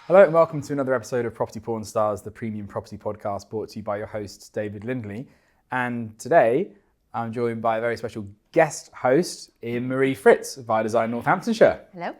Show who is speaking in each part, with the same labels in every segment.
Speaker 1: Hello and welcome to another episode of Property-Pxrn Stars, the premium property podcast brought to you by your host, David Lindley. And today I'm joined by a very special guest host, Marie Fritz, via Design Northamptonshire.
Speaker 2: Hello.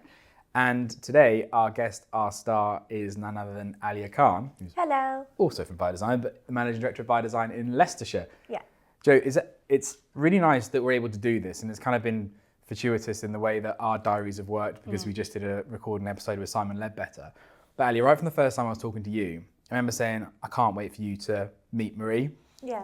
Speaker 1: And today our guest, our star, is none other than Alia Khan, who's
Speaker 2: Hello.
Speaker 1: also from By Design, but the Managing Director of By Design in Leicestershire.
Speaker 2: Yeah.
Speaker 1: Joe, it's really nice that we're able to do this, and it's kind of been fortuitous in the way that our diaries have worked because we just did a recording episode with Simon Ledbetter. But Alia, right from the first time I was talking to you, I remember saying, I can't wait for you to meet Marie. Yeah.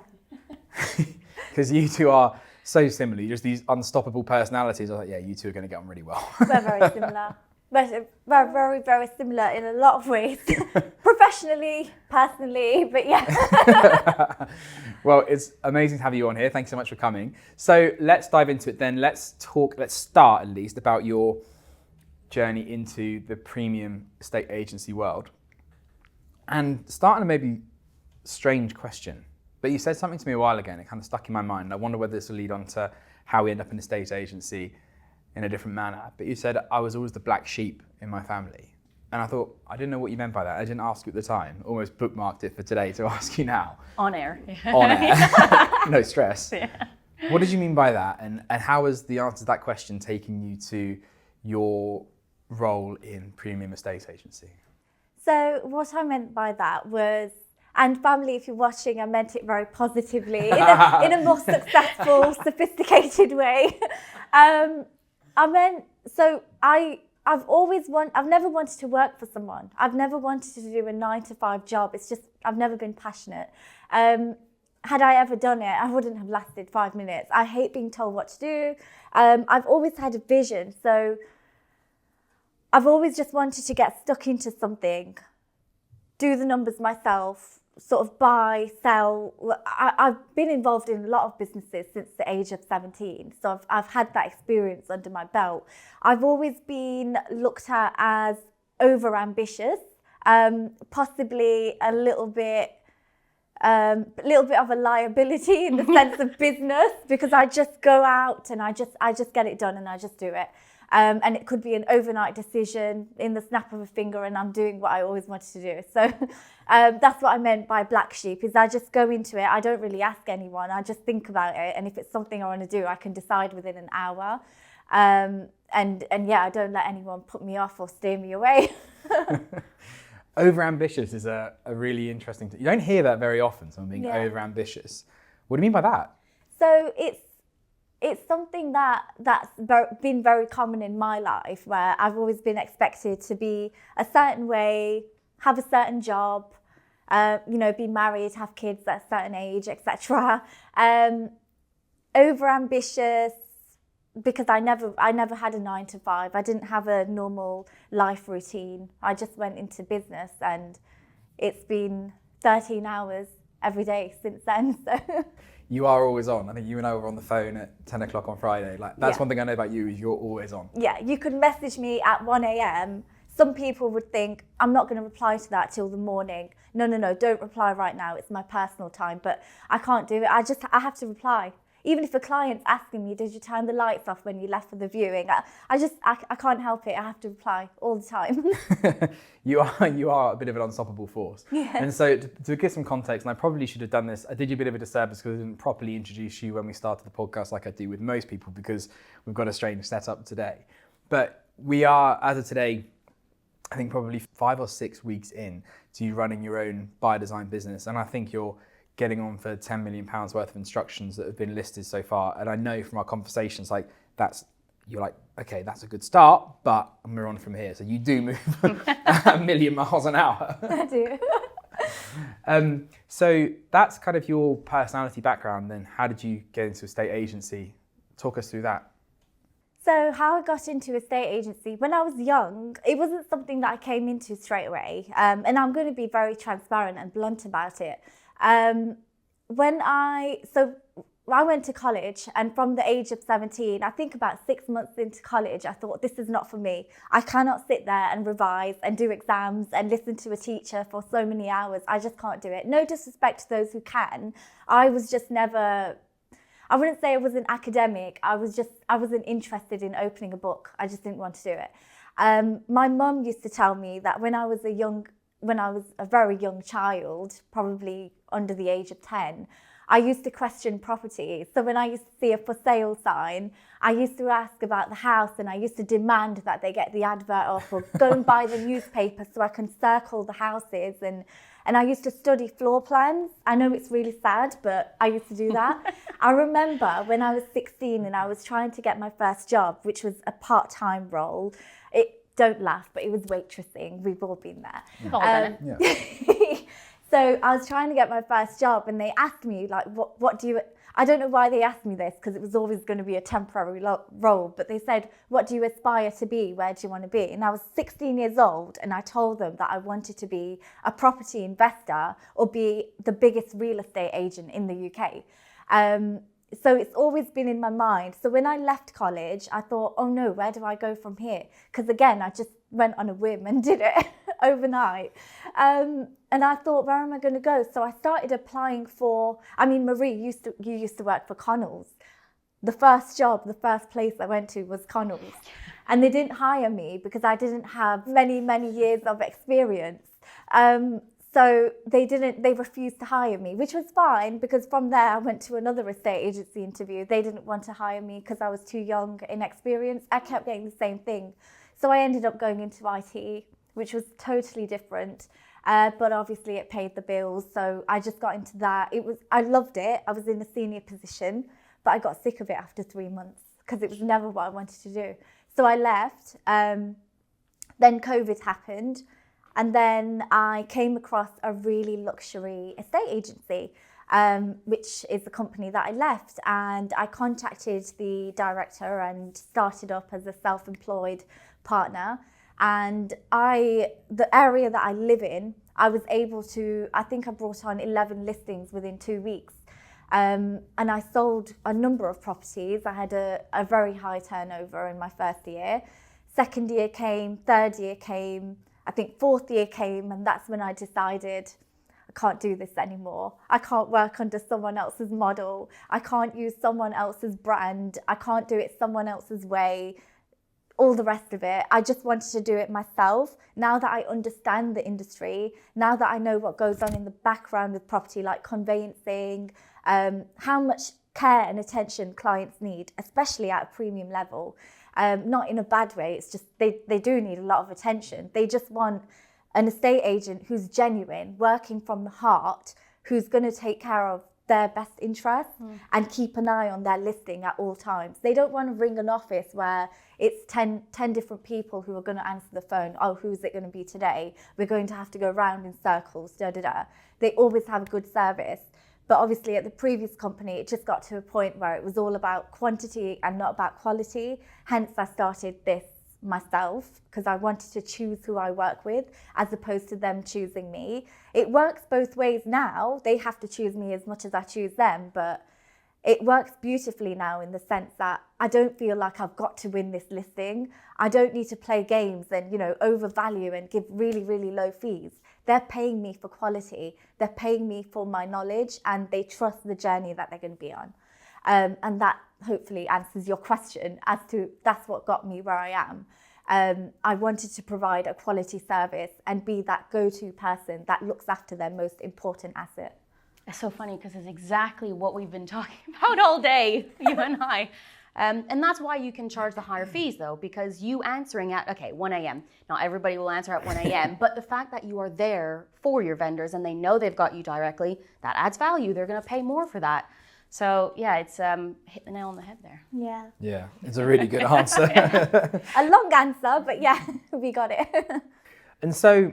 Speaker 1: Because you two are so similar. You're just these unstoppable personalities. I was like, yeah, you two are going to get on really well.
Speaker 2: We're very similar. We're very, very similar in a lot of ways. Professionally, personally, but yeah.
Speaker 1: Well, it's amazing to have you on here. Thanks so much for coming. So let's dive into it then. Let's start at least about your journey into the premium estate agency world. And starting a maybe strange question, but you said something to me a while ago and it kind of stuck in my mind. I wonder whether this will lead on to how we end up in a estate agency in a different manner. But you said I was always the black sheep in my family. And I thought, I didn't know what you meant by that. I didn't ask you at the time. Almost bookmarked it for today to ask you now.
Speaker 2: On air.
Speaker 1: On air. No stress.
Speaker 2: Yeah.
Speaker 1: What did you mean by that? And how has the answer to that question taken you to your role in premium estate agency?
Speaker 2: So what I meant by that was, and family, if you're watching, I meant it very positively, in a more successful, sophisticated way. I meant, so I've never wanted to work for someone. I've never wanted to do a 9-to-5 job. It's just, I've never been passionate. Had I ever done it, I wouldn't have lasted 5 minutes. I hate being told what to do. I've always had a vision. So I've always just wanted to get stuck into something, do the numbers myself, sort of buy, sell. I've been involved in a lot of businesses since the age of 17. So I've had that experience under my belt. I've always been looked at as over-ambitious, possibly a little bit of a liability in the sense of business, because I just go out and I just get it done and I just do it. And it could be an overnight decision in the snap of a finger and I'm doing what I always wanted to do. So that's what I meant by black sheep, is I just go into it. I don't really ask anyone. I just think about it. And if it's something I want to do, I can decide within an hour. And yeah, I don't let anyone put me off or steer me away.
Speaker 1: Over-ambitious is a really interesting thing. You don't hear that very often, someone being over-ambitious. What do you mean by that?
Speaker 2: So it's something that's been very common in my life, where I've always been expected to be a certain way, have a certain job, be married, have kids at a certain age, etc. Over-ambitious, because I never had a 9-to-5. I didn't have a normal life routine. I just went into business, and it's been 13 hours every day since then. So.
Speaker 1: You are always on. I think you and I were on the phone at 10 o'clock on Friday. That's one thing I know about you, is you're always on.
Speaker 2: Yeah, you could message me at 1 a.m. Some people would think, I'm not going to reply to that till the morning. No, don't reply right now. It's my personal time. But I can't do it. I have to reply. Even if a client's asking me, did you turn the lights off when you left for the viewing? I can't help it. I have to reply all the time.
Speaker 1: You are a bit of an unstoppable force. Yeah. And so to give some context, and I probably should have done this, I did you a bit of a disservice because I didn't properly introduce you when we started the podcast like I do with most people, because we've got a strange setup today. But we are, as of today, I think probably 5 or 6 weeks in to you running your own By Design business. And I think you're getting on for £10 million worth of instructions that have been listed so far. And I know from our conversations, you're like, okay, that's a good start, but we're on from here. So you do move a million miles an hour.
Speaker 2: I do.
Speaker 1: So that's kind of your personality background. Then how did you get into a estate agency? Talk us through that.
Speaker 2: So how I got into a estate agency, when I was young, it wasn't something that I came into straight away. And I'm going to be very transparent and blunt about it. I went to college, and from the age of 17, I think about 6 months into college, I thought, this is not for me. I cannot sit there and revise and do exams and listen to a teacher for so many hours. I just can't do it. No disrespect to those who can. I was just never I wouldn't say I was an academic. I wasn't interested in opening a book. I just didn't want to do it. My mum used to tell me that when I was a very young child, probably under the age of 10, I used to question property. So when I used to see a for sale sign, I used to ask about the house, and I used to demand that they get the advert off, or go and buy the newspaper so I can circle the houses. And I used to study floor plans. I know it's really sad, but I used to do that. I remember when I was 16 and I was trying to get my first job, which was a part-time role. Don't laugh, but it was waitressing. We've all been there.
Speaker 3: We've all done it.
Speaker 1: Yeah.
Speaker 2: So I was trying to get my first job, and they asked me, like, what do you... I don't know why they asked me this, because it was always going to be a temporary role, but they said, what do you aspire to be? Where do you want to be? And I was 16 years old, and I told them that I wanted to be a property investor or be the biggest real estate agent in the UK. So it's always been in my mind. So when I left college, I thought, oh no, where do I go from here? Because again, I just went on a whim and did it overnight. And I thought, where am I going to go? So I started applying for, Marie, you used to work for Connell's. The first place I went to was Connell's. And they didn't hire me because I didn't have many years of experience. So they refused to hire me, which was fine, because from there I went to another estate agency interview. They didn't want to hire me because I was too young, inexperienced. I kept getting the same thing. So I ended up going into IT, which was totally different. But obviously it paid the bills. So I just got into that. I loved it. I was in a senior position, but I got sick of it after 3 months because it was never what I wanted to do. So I left. Then COVID happened. And then I came across a really luxury estate agency, which is the company that I left. And I contacted the director and started up as a self-employed partner. And the area that I live in, I was able to, I think I brought on 11 listings within 2 weeks. And I sold a number of properties. I had a very high turnover in my first year. Second year came, third year came, I think fourth year came, and that's when I decided I can't do this anymore. I can't work under someone else's model. I can't use someone else's brand. I can't do it someone else's way, all the rest of it. I just wanted to do it myself. Now that I understand the industry, now that I know what goes on in the background with property, like conveyancing, how much care and attention clients need, especially at a premium level. Not in a bad way, it's just they do need a lot of attention. They just want an estate agent who's genuine, working from the heart, who's going to take care of their best interests and keep an eye on their listing at all times. They don't want to ring an office where it's 10 different people who are going to answer the phone. Oh, who's it going to be today? We're going to have to go round in circles, They always have a good service. But obviously at the previous company, it just got to a point where it was all about quantity and not about quality. Hence, I started this myself because I wanted to choose who I work with as opposed to them choosing me. It works both ways now. They have to choose me as much as I choose them, but it works beautifully now in the sense that I don't feel like I've got to win this listing. I don't need to play games and, overvalue and give really, really low fees. They're paying me for quality. They're paying me for my knowledge, and they trust the journey that they're going to be on. And that hopefully answers your question as to that's what got me where I am. I wanted to provide a quality service and be that go-to person that looks after their most important asset.
Speaker 3: It's so funny because it's exactly what we've been talking about all day, you and I. And that's why you can charge the higher fees though, because you answering at, 1 a.m. Not everybody will answer at 1 a.m., but the fact that you are there for your vendors and they know they've got you directly, that adds value. They're going to pay more for that. So yeah, it's hit the nail on the head there.
Speaker 2: Yeah.
Speaker 1: Yeah, it's a really good answer.
Speaker 2: A long answer, but yeah, we got it.
Speaker 1: And so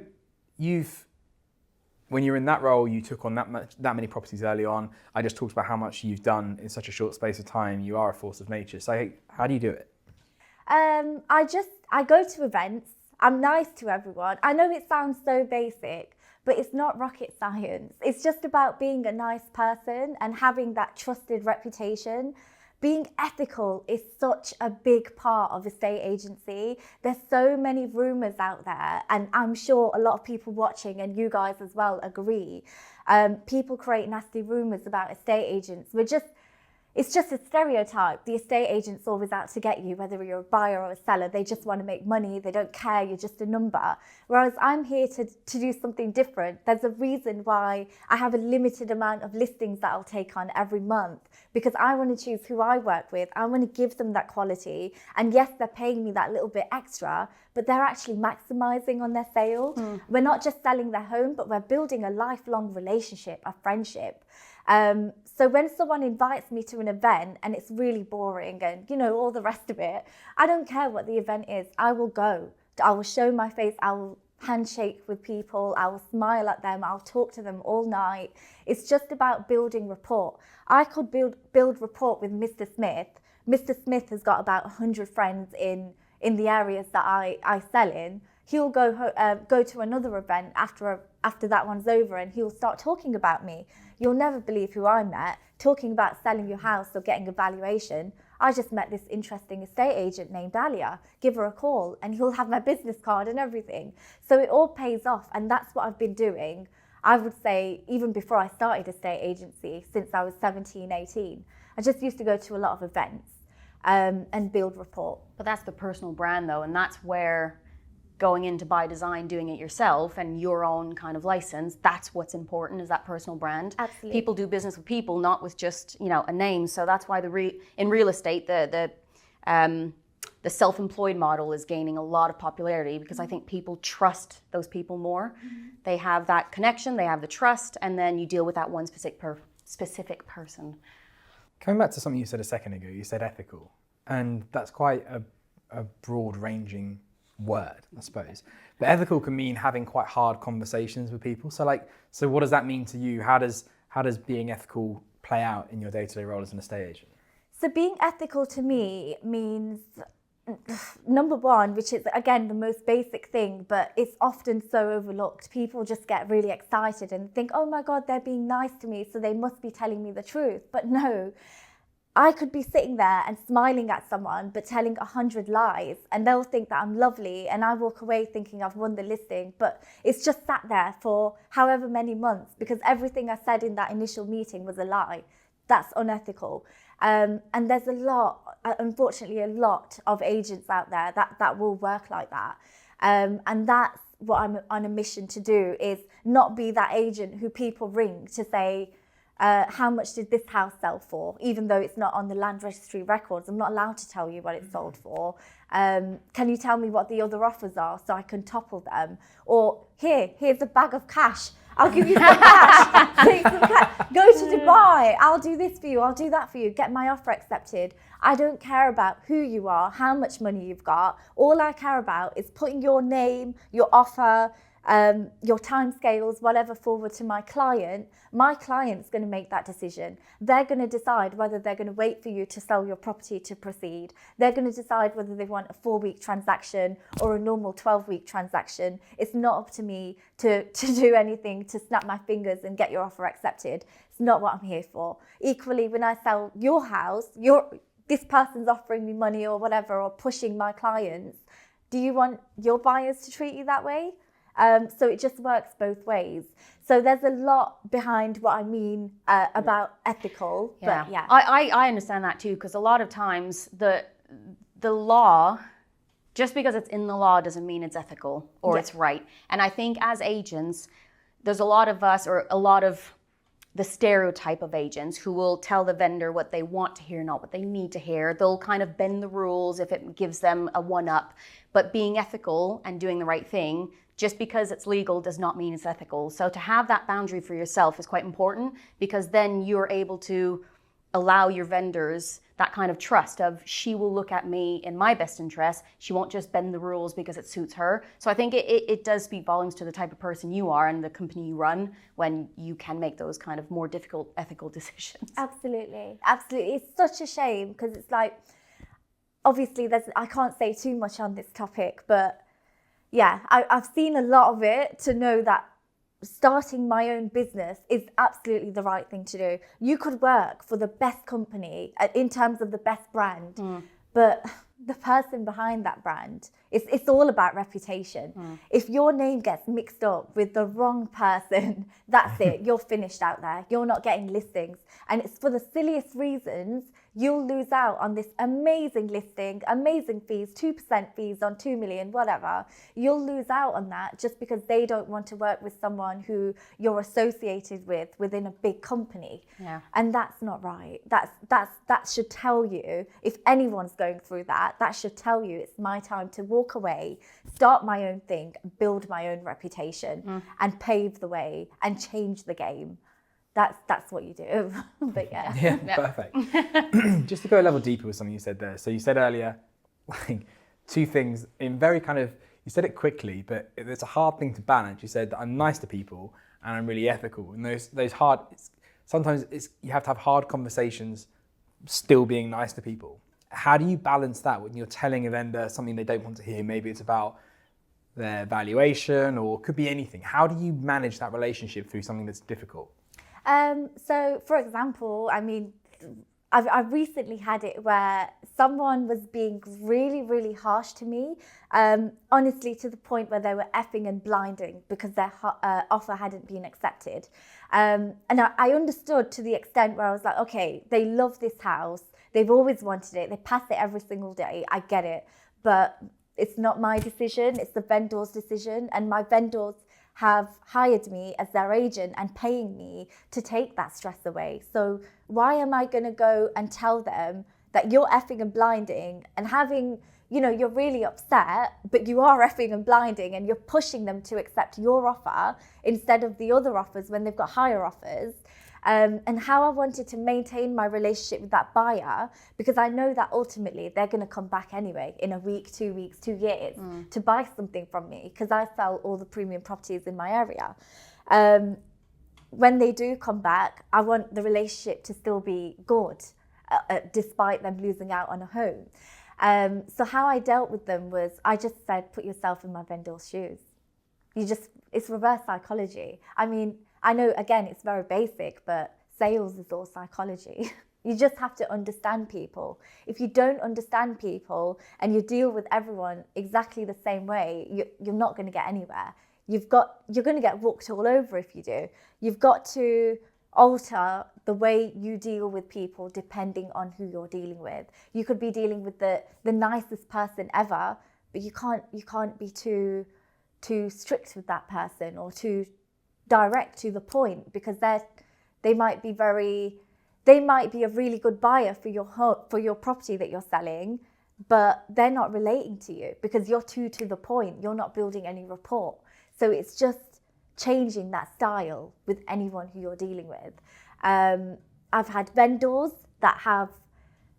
Speaker 1: when you're in that role, you took on that many properties early on. I just talked about how much you've done in such a short space of time. You are a force of nature. So how do you do it?
Speaker 2: I go to events. I'm nice to everyone. I know it sounds so basic, but it's not rocket science. It's just about being a nice person and having that trusted reputation. Being ethical is such a big part of estate agency. There's so many rumours out there, and I'm sure a lot of people watching, and you guys as well, agree. People create nasty rumours about estate agents. it's just a stereotype. The estate agent's always out to get you, whether you're a buyer or a seller. They just want to make money. They don't care. You're just a number. Whereas I'm here to do something different. There's a reason why I have a limited amount of listings that I'll take on every month, because I want to choose who I work with. I want to give them that quality. And yes, they're paying me that little bit extra, but they're actually maximizing on their sale. We're not just selling their home, but we're building a lifelong relationship, a friendship. So when someone invites me to an event and it's really boring and, you know, all the rest of it, I don't care what the event is. I will go. I will show my face. I will handshake with people. I will smile at them. I'll talk to them all night. It's just about building rapport. I could build rapport with Mr. Smith. Mr. Smith has got about 100 friends in the areas that I sell in. He'll go to another event after that one's over, and he'll start talking about me. You'll never believe who I met, talking about selling your house or getting a valuation. I just met this interesting estate agent named Alia. Give her a call and he'll have my business card and everything. So it all pays off, and that's what I've been doing, I would say, even before I started estate agency, since I was 17, 18. I just used to go to a lot of events and build rapport.
Speaker 3: But that's the personal brand though, and that's where going into by design, doing it yourself and your own kind of license, that's what's important, is that personal brand.
Speaker 2: Absolutely.
Speaker 3: People do business with people, not with just, you know, a name. So that's why in real estate, the self-employed model is gaining a lot of popularity, because I think people trust those people more. They have that connection, they have the trust, and then you deal with that one specific person.
Speaker 1: Coming back to something you said a second ago, you said ethical, and that's quite a broad-ranging word, I suppose. But ethical can mean having quite hard conversations with people. So what does that mean to you? How does being ethical play out in your day-to-day role as an estate agent?
Speaker 2: So being ethical to me means, number one, which is again the most basic thing, but it's often so overlooked. People just get really excited and think, oh my God, they're being nice to me, so they must be telling me the truth. But no, I could be sitting there and smiling at someone, but telling 100 lies, and they'll think that I'm lovely, and I walk away thinking I've won the listing, but it's just sat there for however many months because everything I said in that initial meeting was a lie. That's unethical. And there's unfortunately a lot of agents out there that will work like that. And that's what I'm on a mission to do, is not be that agent who people ring to say, how much did this house sell for? Even though it's not on the land registry records, I'm not allowed to tell you what it sold for. Can you tell me what the other offers are so I can topple them? Or here's a bag of cash. I'll give you some cash. Take some cash. Go to Dubai. I'll do this for you. I'll do that for you. Get my offer accepted. I don't care about who you are, how much money you've got. All I care about is putting your name, your offer, your timescales, whatever, forward to my client. My client's going to make that decision. They're going to decide whether they're going to wait for you to sell your property to proceed. They're going to decide whether they want a 4-week transaction or a normal 12-week transaction. It's not up to me to do anything, to snap my fingers and get your offer accepted. It's not what I'm here for. Equally, when I sell your house, this person's offering me money or whatever, or pushing my clients. Do you want your buyers to treat you that way? So it just works both ways. So there's a lot behind what I mean about ethical.
Speaker 3: Yeah.
Speaker 2: But yeah.
Speaker 3: I understand that too, because a lot of times the law, just because it's in the law doesn't mean it's ethical or it's right. And I think as agents, there's a lot of us, or a lot of the stereotype of agents who will tell the vendor what they want to hear, not what they need to hear. They'll kind of bend the rules if it gives them a one-up. But being ethical and doing the right thing, just because it's legal does not mean it's ethical. So to have that boundary for yourself is quite important, because then you're able to allow your vendors that kind of trust of, she will look at me in my best interest. She won't just bend the rules because it suits her. So I think it does speak volumes to the type of person you are and the company you run when you can make those kind of more difficult ethical decisions.
Speaker 2: Absolutely. Absolutely. It's such a shame, because it's like, obviously I can't say too much on this topic, but yeah, I've seen a lot of it to know that starting my own business is absolutely the right thing to do. You could work for the best company in terms of the best brand, but the person behind that brand. It's all about reputation. If your name gets mixed up with the wrong person, that's it. You're finished out there. You're not getting listings. And it's for the silliest reasons. You'll lose out on this amazing listing, amazing fees, 2% fees on 2 million, whatever. You'll lose out on that just because they don't want to work with someone who you're associated with within a big company.
Speaker 3: Yeah.
Speaker 2: And that's not right. That should tell you, if anyone's going through that should tell you it's my time to walk away, start my own thing, build my own reputation, and pave the way and change the game. That's what you do. But yeah.
Speaker 1: Yeah, perfect. Just to go a level deeper with something you said there. So you said earlier, like, two things in very kind of, you said it quickly, but it's a hard thing to balance. You said that I'm nice to people and I'm really ethical. And those hard, sometimes you have to have hard conversations still being nice to people. How do you balance that when you're telling a vendor something they don't want to hear? Maybe it's about their valuation or it could be anything. How do you manage that relationship through something that's difficult?
Speaker 2: So, for example, I mean, I've recently had it where someone was being really, really harsh to me, honestly, to the point where they were effing and blinding because their offer hadn't been accepted. And I understood to the extent where I was like, okay, they love this house. They've always wanted it. They pass it every single day. I get it. But it's not my decision. It's the vendor's decision. And my vendors have hired me as their agent and paying me to take that stress away. So why am I going to go and tell them that you're effing and blinding and having, you're really upset, but you are effing and blinding and you're pushing them to accept your offer instead of the other offers when they've got higher offers? And how I wanted to maintain my relationship with that buyer, because I know that ultimately they're going to come back anyway in a week, 2 weeks, 2 years to buy something from me because I sell all the premium properties in my area. When they do come back, I want the relationship to still be good despite them losing out on a home. So how I dealt with them was I just said, put yourself in my vendor's shoes. It's reverse psychology. I mean, I know, again, it's very basic, but sales is all psychology. You just have to understand people. If you don't understand people and you deal with everyone exactly the same way, you're not going to get anywhere. You're going to get walked all over if you do. You've got to alter the way you deal with people depending on who you're dealing with. You could be dealing with the nicest person ever, but you can't be too strict with that person or too direct to the point, because they might be a really good buyer for your property that you're selling, but they're not relating to you because you're too to the point. You're not building any rapport. So it's just changing that style with anyone who you're dealing with. I've had vendors that have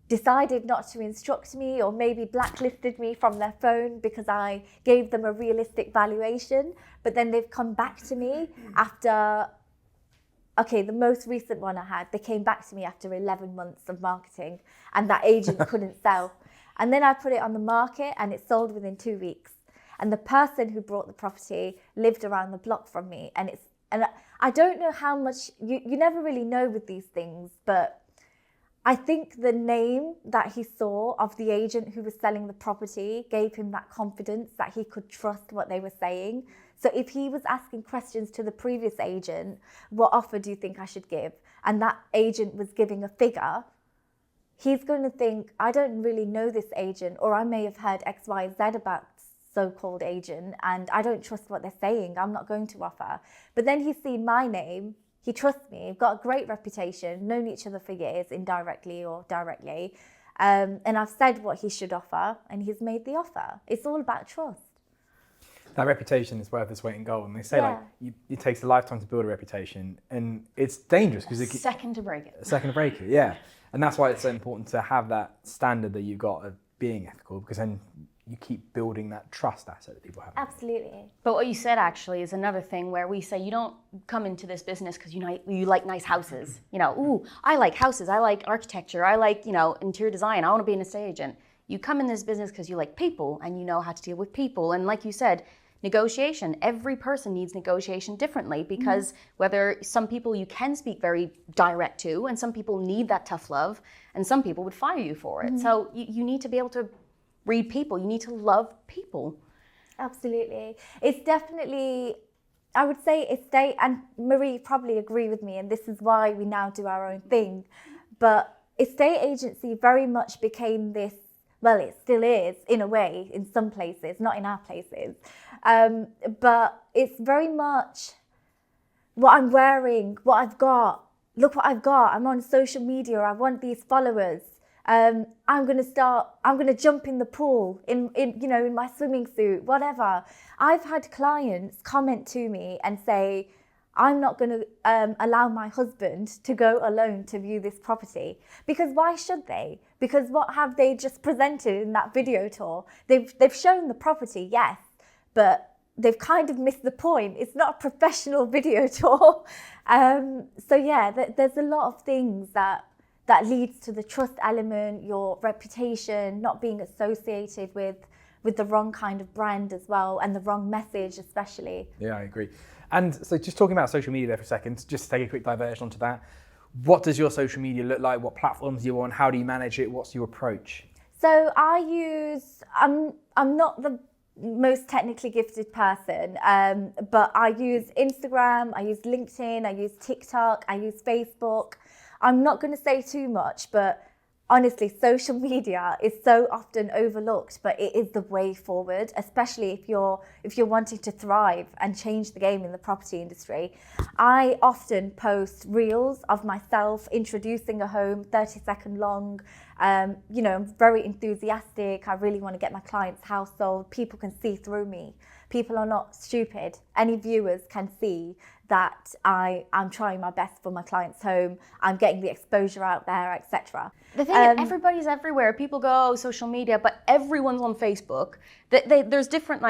Speaker 2: decided not to instruct me or maybe blacklisted me from their phone because I gave them a realistic valuation, but then they've come back to me after, the most recent one I had, they came back to me after 11 months of marketing and that agent couldn't sell. And then I put it on the market and it sold within 2 weeks. And the person who brought the property lived around the block from me. And I don't know how much, you never really know with these things, but I think the name that he saw of the agent who was selling the property gave him that confidence that he could trust what they were saying. So if he was asking questions to the previous agent, what offer do you think I should give? And that agent was giving a figure, he's going to think, I don't really know this agent, or I may have heard X, Y, Z about so-called agent, and I don't trust what they're saying. I'm not going to offer. But then he's seen my name. He trusts me, we've got a great reputation, known each other for years, indirectly or directly. And I've said what he should offer, and he's made the offer. It's all about trust.
Speaker 1: That reputation is worth its weight in gold. And they say, it takes a lifetime to build a reputation, and it's dangerous because
Speaker 3: it's second to break it.
Speaker 1: A second to break it, yeah. And that's why it's so important to have that standard that you've got of being ethical, because then you keep building that trust asset that people have.
Speaker 2: Absolutely.
Speaker 3: But what you said actually is another thing where we say you don't come into this business because you like nice houses. I like houses, I like architecture, I like, interior design, I want to be an estate agent. You come in this business because you like people and you know how to deal with people. And like you said, negotiation. Every person needs negotiation differently because whether some people you can speak very direct to and some people need that tough love and some people would fire you for it. So you need to be able to read people. You need to love people.
Speaker 2: Absolutely. It's definitely, I would say estate, and Marie probably agree with me, and this is why we now do our own thing, but estate agency very much became this, well, it still is in a way in some places, not in our places, but it's very much what I'm wearing, what I've got, look what I've got, I'm on social media, I want these followers. I'm going to jump in the pool in my swimming suit, whatever. I've had clients comment to me and say, I'm not going to allow my husband to go alone to view this property. Because why should they? Because what have they just presented in that video tour? They've shown the property, yes, but they've kind of missed the point. It's not a professional video tour. So yeah, there's a lot of things that leads to the trust element, your reputation, not being associated with the wrong kind of brand as well, and the wrong message especially.
Speaker 1: Yeah, I agree. And so just talking about social media there for a second, just to take a quick diversion onto that, what does your social media look like? What platforms are you on? How do you manage it? What's your approach?
Speaker 2: So I'm not the most technically gifted person, but I use Instagram, I use LinkedIn, I use TikTok, I use Facebook. I'm not going to say too much, but honestly, social media is so often overlooked, but it is the way forward, especially if you're wanting to thrive and change the game in the property industry. I often post reels of myself introducing a home, 30-second long. I'm very enthusiastic. I really want to get my client's house sold. People can see through me. People are not stupid. Any viewers can see that I'm trying my best for my client's home. I'm getting the exposure out there, etc.
Speaker 3: The thing is, everybody's everywhere. People go, social media, but everyone's on Facebook. There's different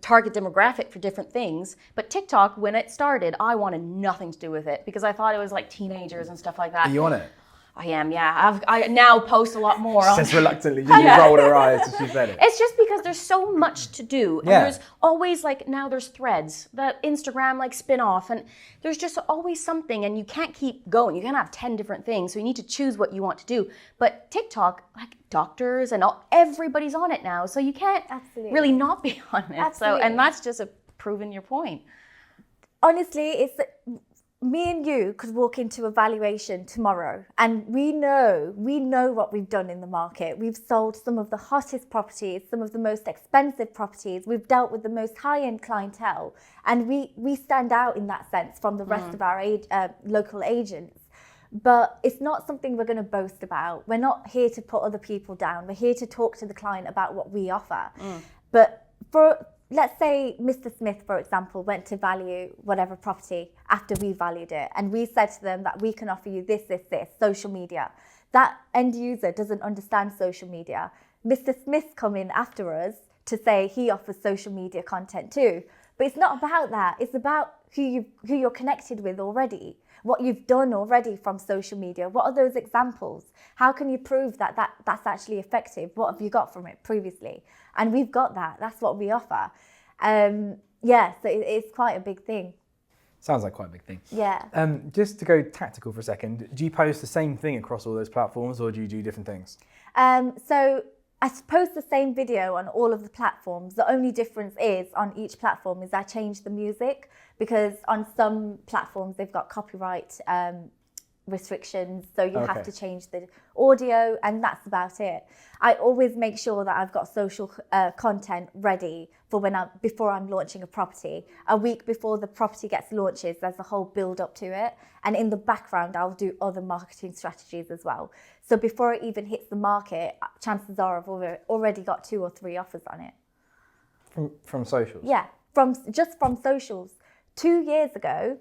Speaker 3: target demographic for different things. But TikTok, when it started, I wanted nothing to do with it because I thought it was like teenagers and stuff like that.
Speaker 1: Are you on it?
Speaker 3: I am, yeah. I now post a lot more.
Speaker 1: She says reluctantly, you rolled her eyes as she said it.
Speaker 3: It's just because there's so much to do. And there's always now there's threads, the Instagram spin-off, and there's just always something, and you can't keep going. You can't have 10 different things, so you need to choose what you want to do. But TikTok, doctors and everybody's on it now, so you can't really not be on it.
Speaker 2: Absolutely.
Speaker 3: So, and that's just proving your point.
Speaker 2: Honestly, it's me and you could walk into a valuation tomorrow and we know what we've done in the market. We've sold some of the hottest properties, some of the most expensive properties. We've dealt with the most high-end clientele, and we stand out in that sense from the rest of our local agents. But it's not something we're going to boast about. We're not here to put other people down. We're here to talk to the client about what we offer. But let's say Mr. Smith, for example, went to value whatever property after we valued it, and we said to them that we can offer you this, social media. That end user doesn't understand social media. Mr. Smith's come in after us to say he offers social media content too. But it's not about that. It's about who you're connected with already, what you've done already from social media. What are those examples? How can you prove that's actually effective? What have you got from it previously? And we've got that. That's what we offer. So it's quite a big thing.
Speaker 1: Sounds like quite a big thing.
Speaker 2: Yeah.
Speaker 1: Just to go tactical for a second, do you post the same thing across all those platforms, or do you do different things?
Speaker 2: So I post the same video on all of the platforms. The only difference is on each platform is I change the music, because on some platforms they've got copyright restrictions, so you have to change the audio, and that's about it. I always make sure that I've got social content ready for before I'm launching a property. A week before the property gets launched, there's a whole build up to it, and in the background I'll do other marketing strategies as well. So before it even hits the market, chances are I've already got 2 or 3 offers on it.
Speaker 1: From socials?
Speaker 2: Yeah, from socials. 2 years ago,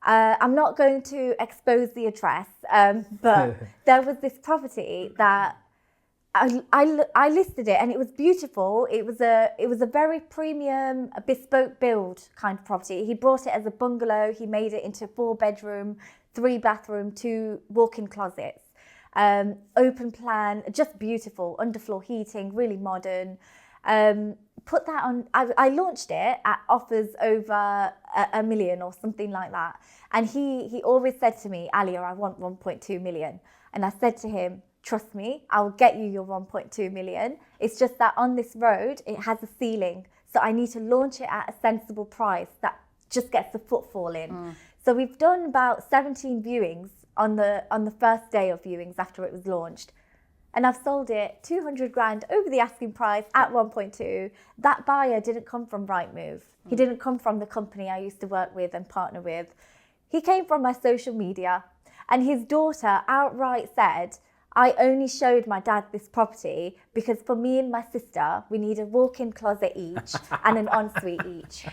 Speaker 2: I'm not going to expose the address, but there was this property that I listed it, and it was beautiful. It was a very premium, a bespoke build kind of property. He brought it as a bungalow. He made it into 4-bedroom, 3-bathroom, 2 walk-in closets, open plan, just beautiful, underfloor heating, really modern. Put that on, I launched it at offers over $1 million or something like that. And he always said to me, Alia, I want 1.2 million. And I said to him, trust me, I'll get you your 1.2 million. It's just that on this road, it has a ceiling. So I need to launch it at a sensible price that just gets the footfall in. So we've done about 17 viewings on the first day of viewings after it was launched. And I've sold it 200 grand over the asking price at 1.2. That buyer didn't come from Rightmove. He didn't come from the company I used to work with and partner with. He came from my social media, and his daughter outright said, I only showed my dad this property because for me and my sister, we need a walk-in closet each and an ensuite each.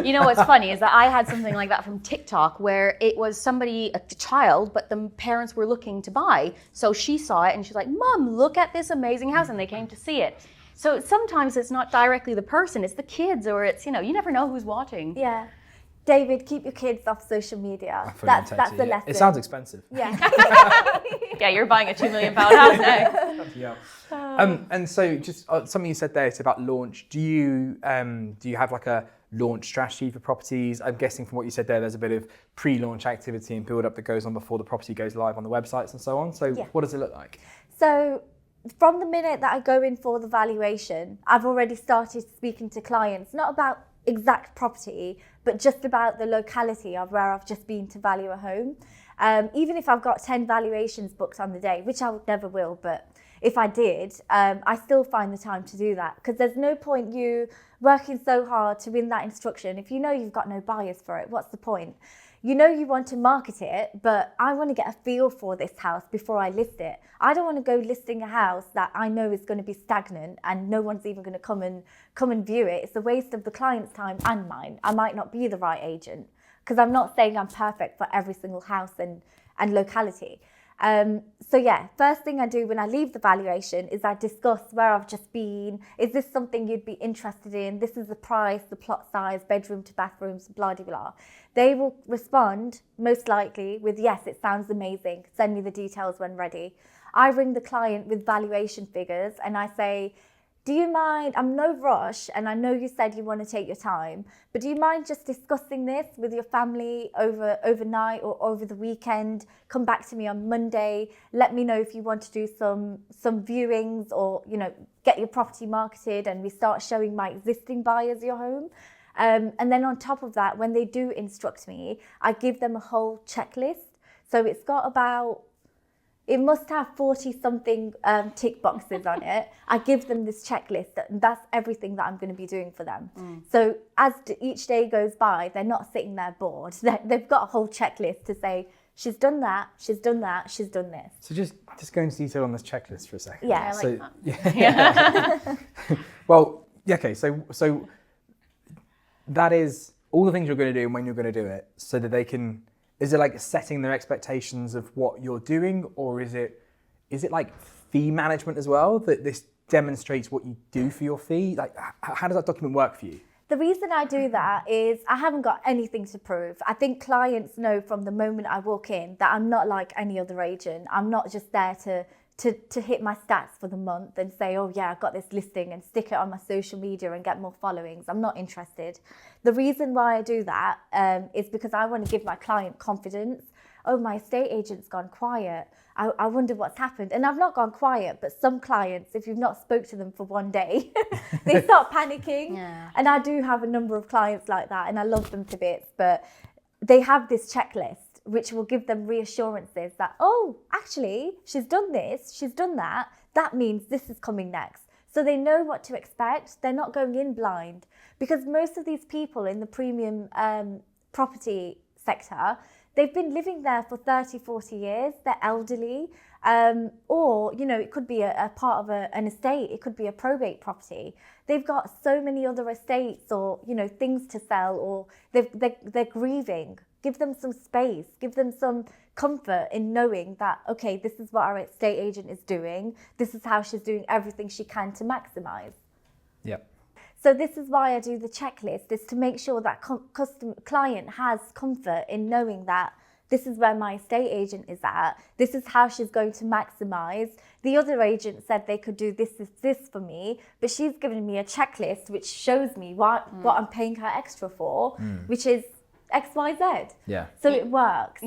Speaker 3: You know what's funny is that I had something like that from TikTok where it was somebody, a child, but the parents were looking to buy. So she saw it and she's like, Mom, look at this amazing house. And they came to see it. So sometimes it's not directly the person, it's the kids, or it's, you never know who's watching.
Speaker 2: Yeah. David, keep your kids off social media. That's the lesson.
Speaker 1: It sounds expensive.
Speaker 2: Yeah.
Speaker 3: Yeah, you're buying a £2 million house now.
Speaker 1: Yeah. And so just something you said there, it's about launch. Do you have like a launch strategy for properties? I'm guessing from what you said there, there's a bit of pre-launch activity and build-up that goes on before the property goes live on the websites and so on. So what does it look like?
Speaker 2: So from the minute that I go in for the valuation, I've already started speaking to clients, not about exact property, but just about the locality of where I've just been to value a home. Even if I've got 10 valuations booked on the day, which I never will, but if I did, I still find the time to do that, because there's no point you working so hard to win that instruction if you know you've got no buyers for it. What's the point? You know you want to market it, but I want to get a feel for this house before I list it. I don't want to go listing a house that I know is going to be stagnant and no one's even going to come and view it. It's a waste of the client's time and mine. I might not be the right agent, because I'm not saying I'm perfect for every single house and locality. So yeah, first thing I do when I leave the valuation is I discuss where I've just been. Is this something you'd be interested in? This is the price, the plot size, bedroom to bathrooms, blah, blah, blah. They will respond most likely with, yes, it sounds amazing. Send me the details when ready. I ring the client with valuation figures and I say, do you mind, I'm no rush, and I know you said you want to take your time, but do you mind just discussing this with your family overnight or over the weekend? Come back to me on Monday. Let me know if you want to do some viewings or, get your property marketed and we start showing my existing buyers your home. And then on top of that, when they do instruct me, I give them a whole checklist. So it's got it must have 40 something tick boxes on it. I give them this checklist, and that's everything that I'm going to be doing for them. So as each day goes by, they're not sitting there bored. They've got a whole checklist to say, she's done that, she's done that, she's done this.
Speaker 1: So just go into detail on this checklist for a second.
Speaker 2: Yeah,
Speaker 3: I like
Speaker 1: that. Yeah. Well, okay, so that is all the things you're going to do and when you're going to do it, so that they can. Is it like setting their expectations of what you're doing, or is it like fee management as well, that this demonstrates what you do for your fee? Like, how does that document work for you?
Speaker 2: The reason I do that is I haven't got anything to prove. I think clients know from the moment I walk in that I'm not like any other agent. I'm not just there to hit my stats for the month and say, oh yeah, I've got this listing and stick it on my social media and get more followings. I'm not interested. The reason why I do that is because I want to give my client confidence. Oh, my estate agent's gone quiet. I wonder what's happened. And I've not gone quiet, but some clients, if you've not spoke to them for one day, they start panicking.
Speaker 3: Yeah.
Speaker 2: And I do have a number of clients like that, and I love them to bits, but they have this checklist which will give them reassurances that, oh, actually, she's done this, she's done that. That means this is coming next. So they know what to expect. They're not going in blind, because most of these people in the premium property sector, they've been living there for 30, 40 years. They're elderly, or, it could be a part of an estate. It could be a probate property. They've got so many other estates or, things to sell, or they're grieving. Give them some space, give them some comfort in knowing that, okay, this is what our estate agent is doing. This is how she's doing everything she can to maximize.
Speaker 1: Yep.
Speaker 2: So this is why I do the checklist, is to make sure that client has comfort in knowing that this is where my estate agent is at. This is how she's going to maximize. The other agent said they could do this for me, but she's given me a checklist which shows me what I'm paying her extra for, which is XYZ.
Speaker 1: Yeah.
Speaker 2: So it works.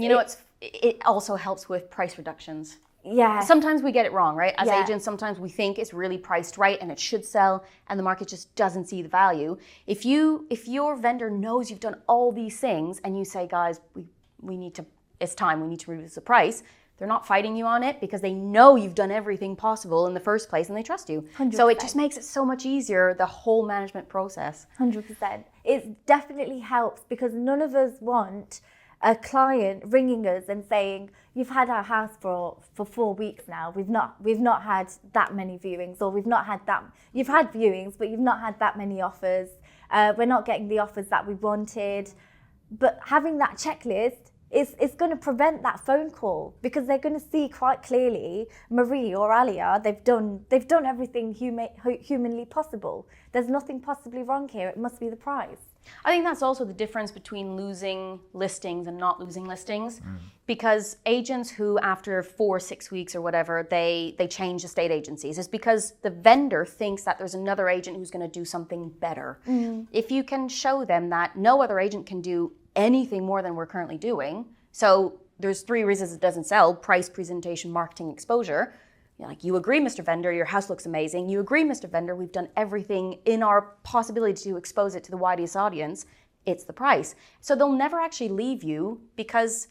Speaker 3: It also helps with price reductions.
Speaker 2: Yeah.
Speaker 3: Sometimes we get it wrong, right? As
Speaker 2: Yeah.
Speaker 3: agents, sometimes we think it's really priced right and it should sell and the market just doesn't see the value. If your vendor knows you've done all these things and you say, guys, we need to, it's time, we need to reduce the price, they're not fighting you on it because they know you've done everything possible in the first place and they trust you.
Speaker 2: 100%.
Speaker 3: So it just makes it so much easier, the whole management process.
Speaker 2: 100%. It definitely helps because none of us want a client ringing us and saying, you've had our house for 4 weeks now, we've not had that many viewings, or you've had viewings but you've not had that many offers, we're not getting the offers that we wanted. But having that checklist is going to prevent that phone call because they're going to see quite clearly, Marie or Alia, they've done everything humanly possible. There's nothing possibly wrong here, it must be the price.
Speaker 3: I think that's also the difference between losing listings and not losing listings, because agents who after 4 or 6 weeks or whatever, they change estate agencies, is because the vendor thinks that there's another agent who's going to do something better. If you can show them that no other agent can do anything more than we're currently doing, so there's 3 reasons it doesn't sell: price, presentation, marketing, exposure. Like, you agree, Mr. Vendor, your house looks amazing. You agree, Mr. Vendor, we've done everything in our possibility to expose it to the widest audience. It's the price. So they'll never actually leave you because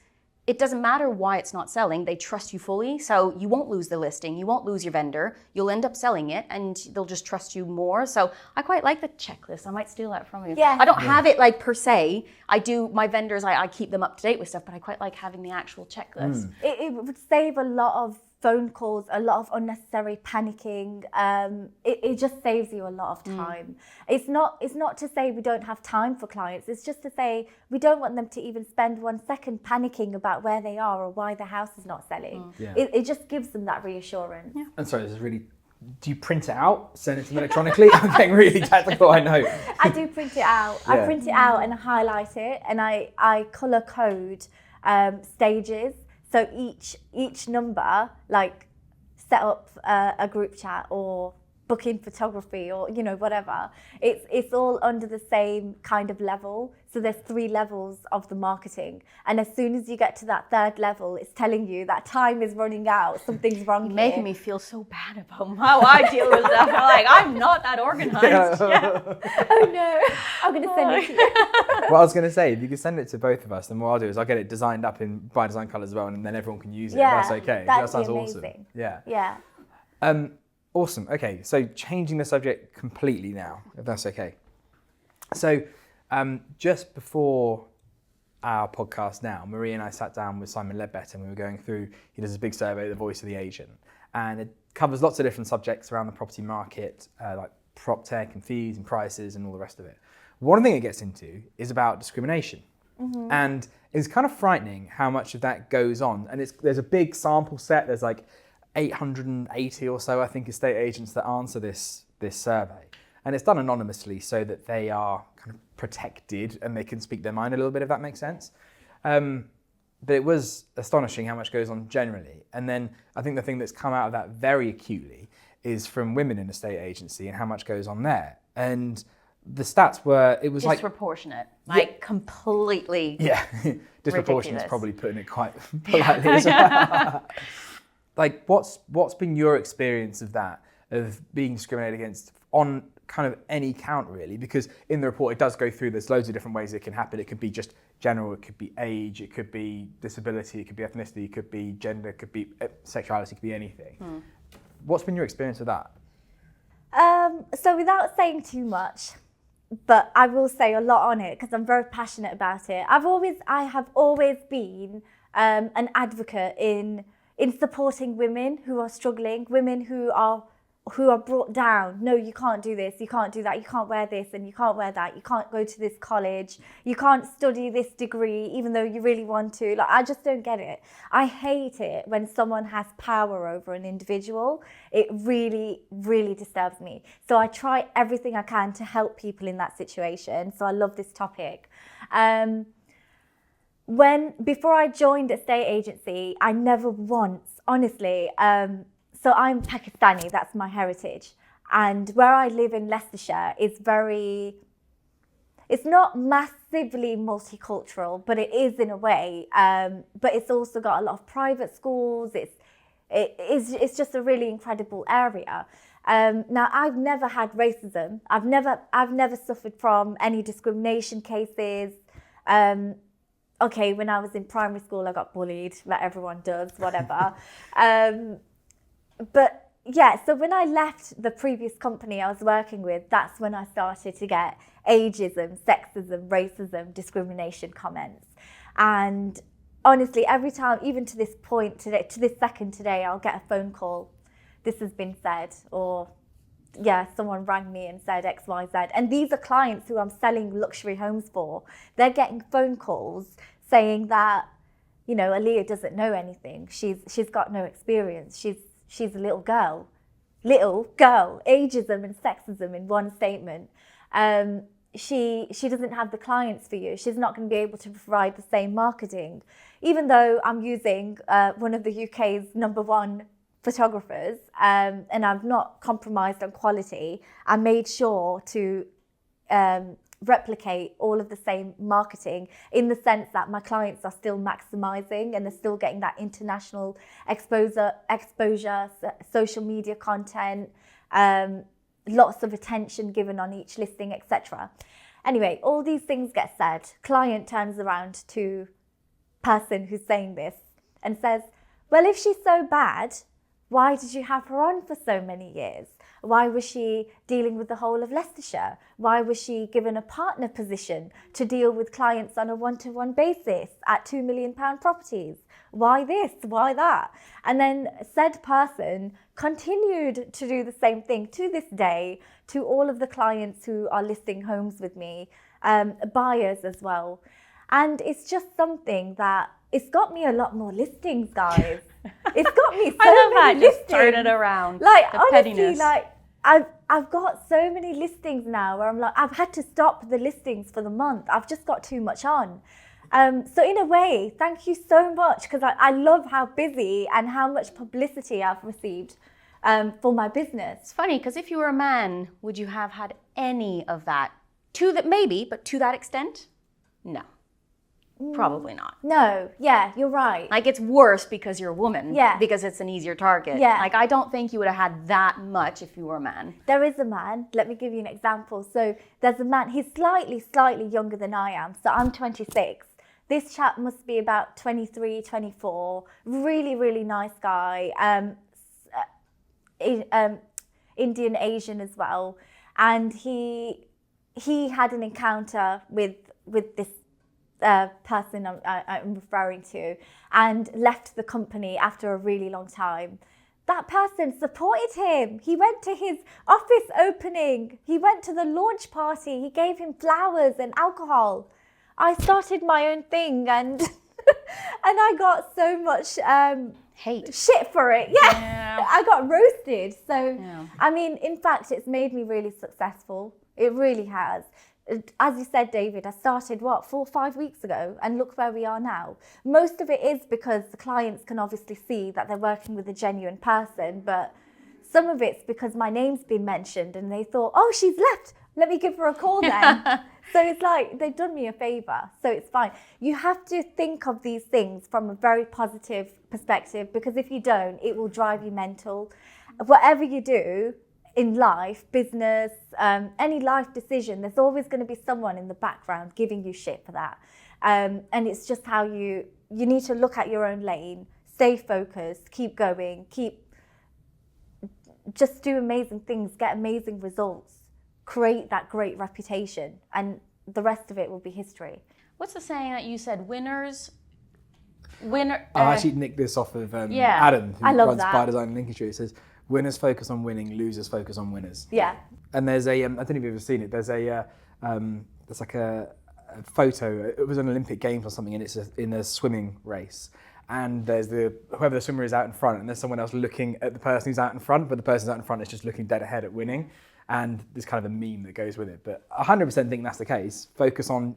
Speaker 3: it doesn't matter why it's not selling. They trust you fully. So you won't lose the listing. You won't lose your vendor. You'll end up selling it and they'll just trust you more. So I quite like the checklist. I might steal that from you.
Speaker 2: Yeah.
Speaker 3: I don't have it like per se. I do, my vendors, I keep them up to date with stuff, but I quite like having the actual checklist.
Speaker 2: It would save a lot of phone calls, a lot of unnecessary panicking. It just saves you a lot of time. It's not to say we don't have time for clients. It's just to say we don't want them to even spend 1 second panicking about where they are or why the house is not selling. It just gives them that reassurance. Yeah.
Speaker 1: And sorry, this is really. Do you print it out, send it to them electronically? I'm getting really technical, I know.
Speaker 2: I do print it out. I print it out and highlight it, and I colour code stages. So each number, like set up a group chat or book in photography or, you know, whatever. It's all under the same kind of level. So there's 3 levels of the marketing. And as soon as you get to that 3rd level, it's telling you that time is running out, something's wrong here.
Speaker 3: Making me feel so bad about how I deal with stuff. Like, I'm not that organized. Yeah.
Speaker 2: Oh no, I'm going to send it to you.
Speaker 1: Well, I was going to say, if you could send it to both of us, then what I'll do is I'll get it designed up in by design colours as well, and then everyone can use it.
Speaker 2: Yeah,
Speaker 1: That's okay.
Speaker 2: that'd
Speaker 1: That sounds
Speaker 2: be
Speaker 1: awesome.
Speaker 2: amazing.
Speaker 1: Yeah.
Speaker 2: Yeah.
Speaker 1: Awesome. Okay, so changing the subject completely now, if that's okay. So just before our podcast now, Marie and I sat down with Simon Ledbetter and we were going through, he does a big survey, The Voice of the Agent, and it covers lots of different subjects around the property market, like prop tech and fees and prices and all the rest of it. One thing it gets into is about discrimination. And it's kind of frightening how much of that goes on. And there's a big sample set. There's like 880 or so, I think, estate agents that answer this survey. And it's done anonymously so that they are kind of protected and they can speak their mind a little bit, if that makes sense. But it was astonishing how much goes on generally. And then I think the thing that's come out of that very acutely is from women in estate agency and how much goes on there. And the stats were, it was like...
Speaker 3: Disproportionate. Like completely...
Speaker 1: Yeah, disproportionate is
Speaker 3: ridiculous.
Speaker 1: probably putting it quite politely as well. Like, what's been your experience of that, of being discriminated against on kind of any count, really? Because in the report, it does go through, there's loads of different ways it can happen. It could be just general, it could be age, it could be disability, it could be ethnicity, it could be gender, it could be sexuality, it could be anything. What's been your experience with that?
Speaker 2: So without saying too much, but I will say a lot on it because I'm very passionate about it. I have always been an advocate in supporting women who are struggling, women who are brought down. No, you can't do this, you can't do that, you can't wear this and you can't wear that, you can't go to this college, you can't study this degree even though you really want to. Like, I just don't get it. I hate it when someone has power over an individual. It really, really disturbs me. So I try everything I can to help people in that situation. So I love this topic. Before I joined estate agency, I never once, honestly, so I'm Pakistani, that's my heritage. And where I live in Leicestershire is it's not massively multicultural, but it is in a way. But it's also got a lot of private schools. It's just a really incredible area. Now, I've never had racism. I've never suffered from any discrimination cases. Okay, when I was in primary school, I got bullied, like everyone does, whatever. But yeah, so when I left the previous company I was working with, that's when I started to get ageism, sexism, racism, discrimination comments. And honestly, every time, even to this point today, to this second today, I'll get a phone call. This has been said, or yeah, someone rang me and said X, Y, Z. And these are clients who I'm selling luxury homes for. They're getting phone calls saying that, you know, Alia doesn't know anything. She's got no experience. She's a little girl. Ageism and sexism in one statement. She doesn't have the clients for you. She's not going to be able to provide the same marketing. Even though I'm using one of the UK's #1 photographers, and I've not compromised on quality, I made sure to replicate all of the same marketing in the sense that my clients are still maximizing and they're still getting that international exposure, social media content, lots of attention given on each listing, etc. Anyway, all these things get said. Client turns around to person who's saying this and says, well, if she's so bad, why did you have her on for so many years? Why was she dealing with the whole of Leicestershire? Why was she given a partner position to deal with clients on a one-to-one basis at £2 million properties? Why this? Why that? And then said person continued to do the same thing to this day to all of the clients who are listing homes with me, buyers as well. And it's just something that it's got me a lot more listings, guys. It's got me so many listings.
Speaker 3: Just turn it around.
Speaker 2: Like
Speaker 3: the
Speaker 2: honestly,
Speaker 3: pettiness.
Speaker 2: like I've got so many listings now where I'm like, I've had to stop the listings for the month. I've just got too much on. So in a way, thank you so much, because I love how busy and how much publicity I've received for my business.
Speaker 3: It's funny because if you were a man, would you have had any of that? Maybe, but to that extent, no. Probably not.
Speaker 2: No, yeah, you're right.
Speaker 3: Like it's worse because you're a woman.
Speaker 2: Yeah.
Speaker 3: Because it's an easier target.
Speaker 2: Yeah.
Speaker 3: Like I don't think you would have had that much if you were a man.
Speaker 2: There is a man, let me give you an example. So there's a man, he's slightly younger than I am. So I'm 26. This chap must be about 23, 24. Really, really nice guy. Indian, Asian as well. And he had an encounter with this person I'm referring to, and left the company after a really long time. That person supported him. He went to his office opening. He went to the launch party. He gave him flowers and alcohol. I started my own thing and and I got so much
Speaker 3: hate
Speaker 2: shit for it. Yeah. I got roasted. So
Speaker 3: Yeah.
Speaker 2: I mean, in fact, it's made me really successful. It really has. As you said, David, I started 4 or 5 weeks ago, and look where we are now. Most of it is because the clients can obviously see that they're working with a genuine person, but some of it's because my name's been mentioned and they thought, oh, she's left, let me give her a call then. So it's like they've done me a favor, so it's fine. You have to think of these things from a very positive perspective, because if you don't, it will drive you mental. Whatever you do in life, business, any life decision, there's always going to be someone in the background giving you shit for that. And it's just how you need to look at your own lane, stay focused, keep going, just do amazing things, get amazing results, create that great reputation, and the rest of it will be history.
Speaker 3: What's the saying that you said? Winner.
Speaker 1: I actually nicked this off of
Speaker 3: Yeah.
Speaker 1: Adam, who
Speaker 2: I love
Speaker 1: runs
Speaker 2: that.
Speaker 1: By Design in Lincolnshire. It says, winners focus on winning, losers focus on winners.
Speaker 2: Yeah.
Speaker 1: And there's a, I don't know if you've ever seen it, there's like a photo, it was an Olympic Games or something, and it's in a swimming race. And there's whoever the swimmer is out in front, and there's someone else looking at the person who's out in front, but the person who's out in front is just looking dead ahead at winning. And there's kind of a meme that goes with it. But 100% think that's the case. Focus on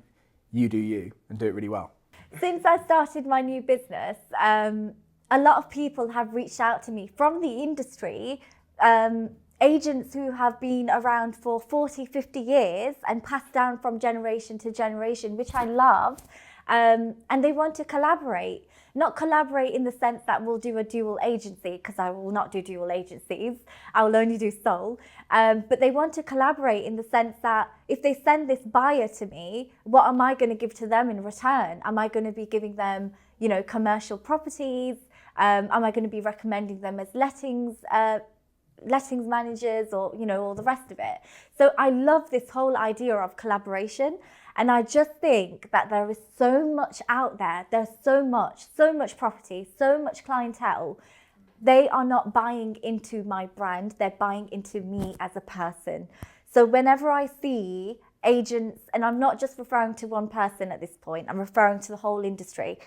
Speaker 1: you do you and do it really well.
Speaker 2: Since I started my new business, a lot of people have reached out to me from the industry, agents who have been around for 40, 50 years and passed down from generation to generation, which I love, and they want to collaborate. Not collaborate in the sense that we'll do a dual agency, because I will not do dual agencies. I will only do sole. But they want to collaborate in the sense that if they send this buyer to me, what am I going to give to them in return? Am I going to be giving them, you know, commercial properties? Am I going to be recommending them as lettings managers, or, you know, all the rest of it? So I love this whole idea of collaboration. And I just think that there is so much out there. There's so much property, so much clientele. They are not buying into my brand. They're buying into me as a person. So whenever I see agents, and I'm not just referring to one person at this point, I'm referring to the whole industry.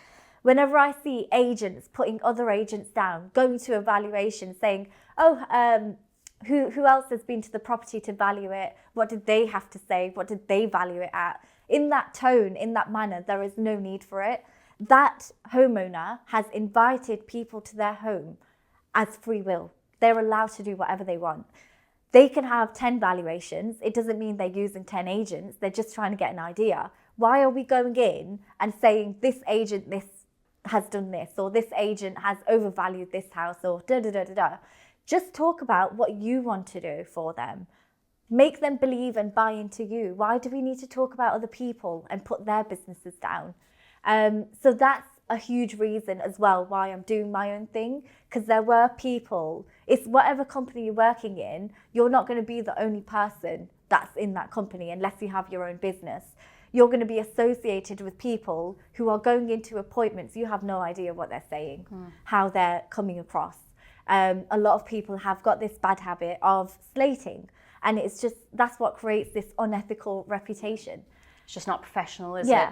Speaker 2: Whenever I see agents putting other agents down, going to evaluation, saying, who else has been to the property to value it? What did they have to say? What did they value it at? In that tone, in that manner, there is no need for it. That homeowner has invited people to their home as free will. They're allowed to do whatever they want. They can have 10 valuations. It doesn't mean they're using 10 agents. They're just trying to get an idea. Why are we going in and saying this agent has done this, or this agent has overvalued this house, or da-da-da-da-da? Just talk about what you want to do for them. Make them believe and buy into you. Why do we need to talk about other people and put their businesses down? So that's a huge reason as well why I'm doing my own thing, because there were people, it's whatever company you're working in, you're not going to be the only person that's in that company unless you have your own business. You're going to be associated with people who are going into appointments. You have no idea what they're saying, how they're coming across. A lot of people have got this bad habit of slating. And it's just, that's what creates this unethical reputation.
Speaker 3: It's just not professional, is it?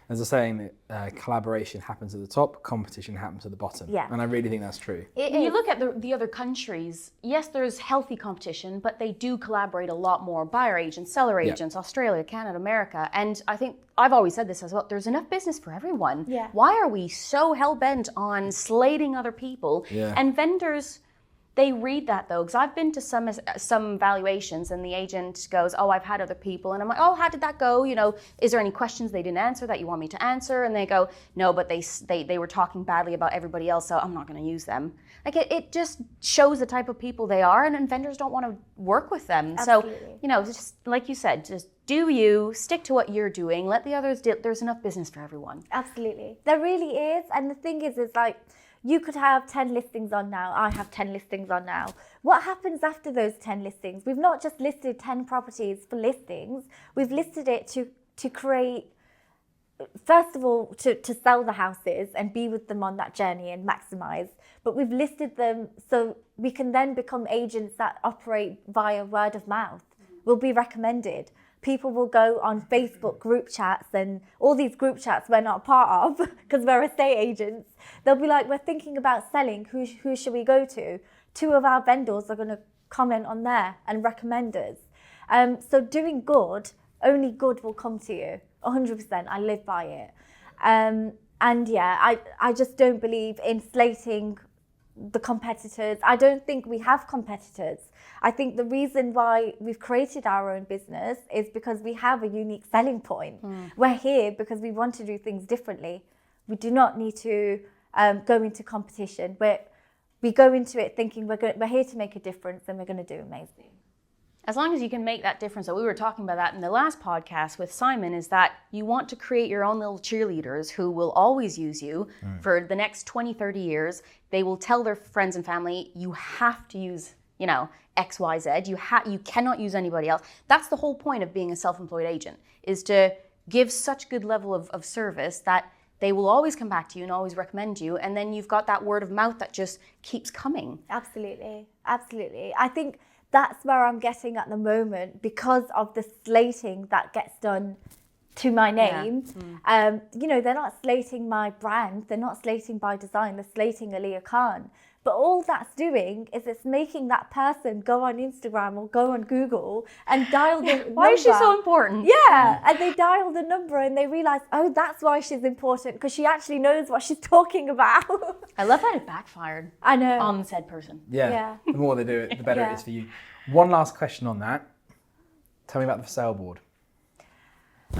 Speaker 1: There's a saying that collaboration happens at the top, competition happens at the bottom.
Speaker 2: Yeah.
Speaker 1: And I really think that's true.
Speaker 3: You look at the other countries, yes, there's healthy competition, but they do collaborate a lot more. Buyer agents, seller agents, Australia, Canada, America. And I think, I've always said this as well, there's enough business for everyone.
Speaker 2: Yeah.
Speaker 3: Why are we so hell-bent on slating other people?
Speaker 1: Yeah.
Speaker 3: And vendors, they read that though, because I've been to some valuations and the agent goes, oh, I've had other people. And I'm like, oh, how did that go? You know, is there any questions they didn't answer that you want me to answer? And they go, no, but they were talking badly about everybody else, so I'm not going to use them. Like it just shows the type of people they are, and vendors don't want to work with them.
Speaker 2: Absolutely.
Speaker 3: So, you know, just like you said, just do you, stick to what you're doing, let the others do, there's enough business for everyone.
Speaker 2: Absolutely. There really is. And the thing is like, you could have 10 listings on now. I have 10 listings on now. What happens after those 10 listings? We've not just listed 10 properties for listings. We've listed it to create, first of all, to sell the houses and be with them on that journey and maximize. But we've listed them so we can then become agents that operate via word of mouth. We'll be recommended. People will go on Facebook group chats, and all these group chats we're not part of because we're estate agents. They'll be like, we're thinking about selling, who should we go to? 2 of our vendors are going to comment on there and recommend us. So doing good, only good will come to you. 100%, I live by it. And yeah, I just don't believe in slating the competitors. I don't think we have competitors. I think the reason why we've created our own business is because we have a unique selling point. We're here because we want to do things differently. We do not need to go into competition. We go into it thinking we're here to make a difference and we're going to do amazing.
Speaker 3: As long as you can make that difference, so we were talking about that in the last podcast with Simon, is that you want to create your own little cheerleaders who will always use you for the next 20, 30 years. They will tell their friends and family, you have to use, you know, X, Y, Z. You cannot use anybody else. That's the whole point of being a self-employed agent, is to give such good level of service that they will always come back to you and always recommend you. And then you've got that word of mouth that just keeps coming.
Speaker 2: Absolutely. Absolutely. I think that's where I'm getting at the moment because of the slating that gets done to my name. Yeah. You know, they're not slating my brand. They're not slating by design. They're slating Alia Khan. But all that's doing is it's making that person go on Instagram or go on Google and dial the number.
Speaker 3: Why is she so important?
Speaker 2: Yeah, and they dial the number and they realize, oh, that's why she's important, because she actually knows what she's talking about.
Speaker 3: I love that it backfired.
Speaker 2: I know.
Speaker 3: On the said person.
Speaker 1: Yeah. The more they do it, the better it is for you. One last question on that. Tell me about the for sale board.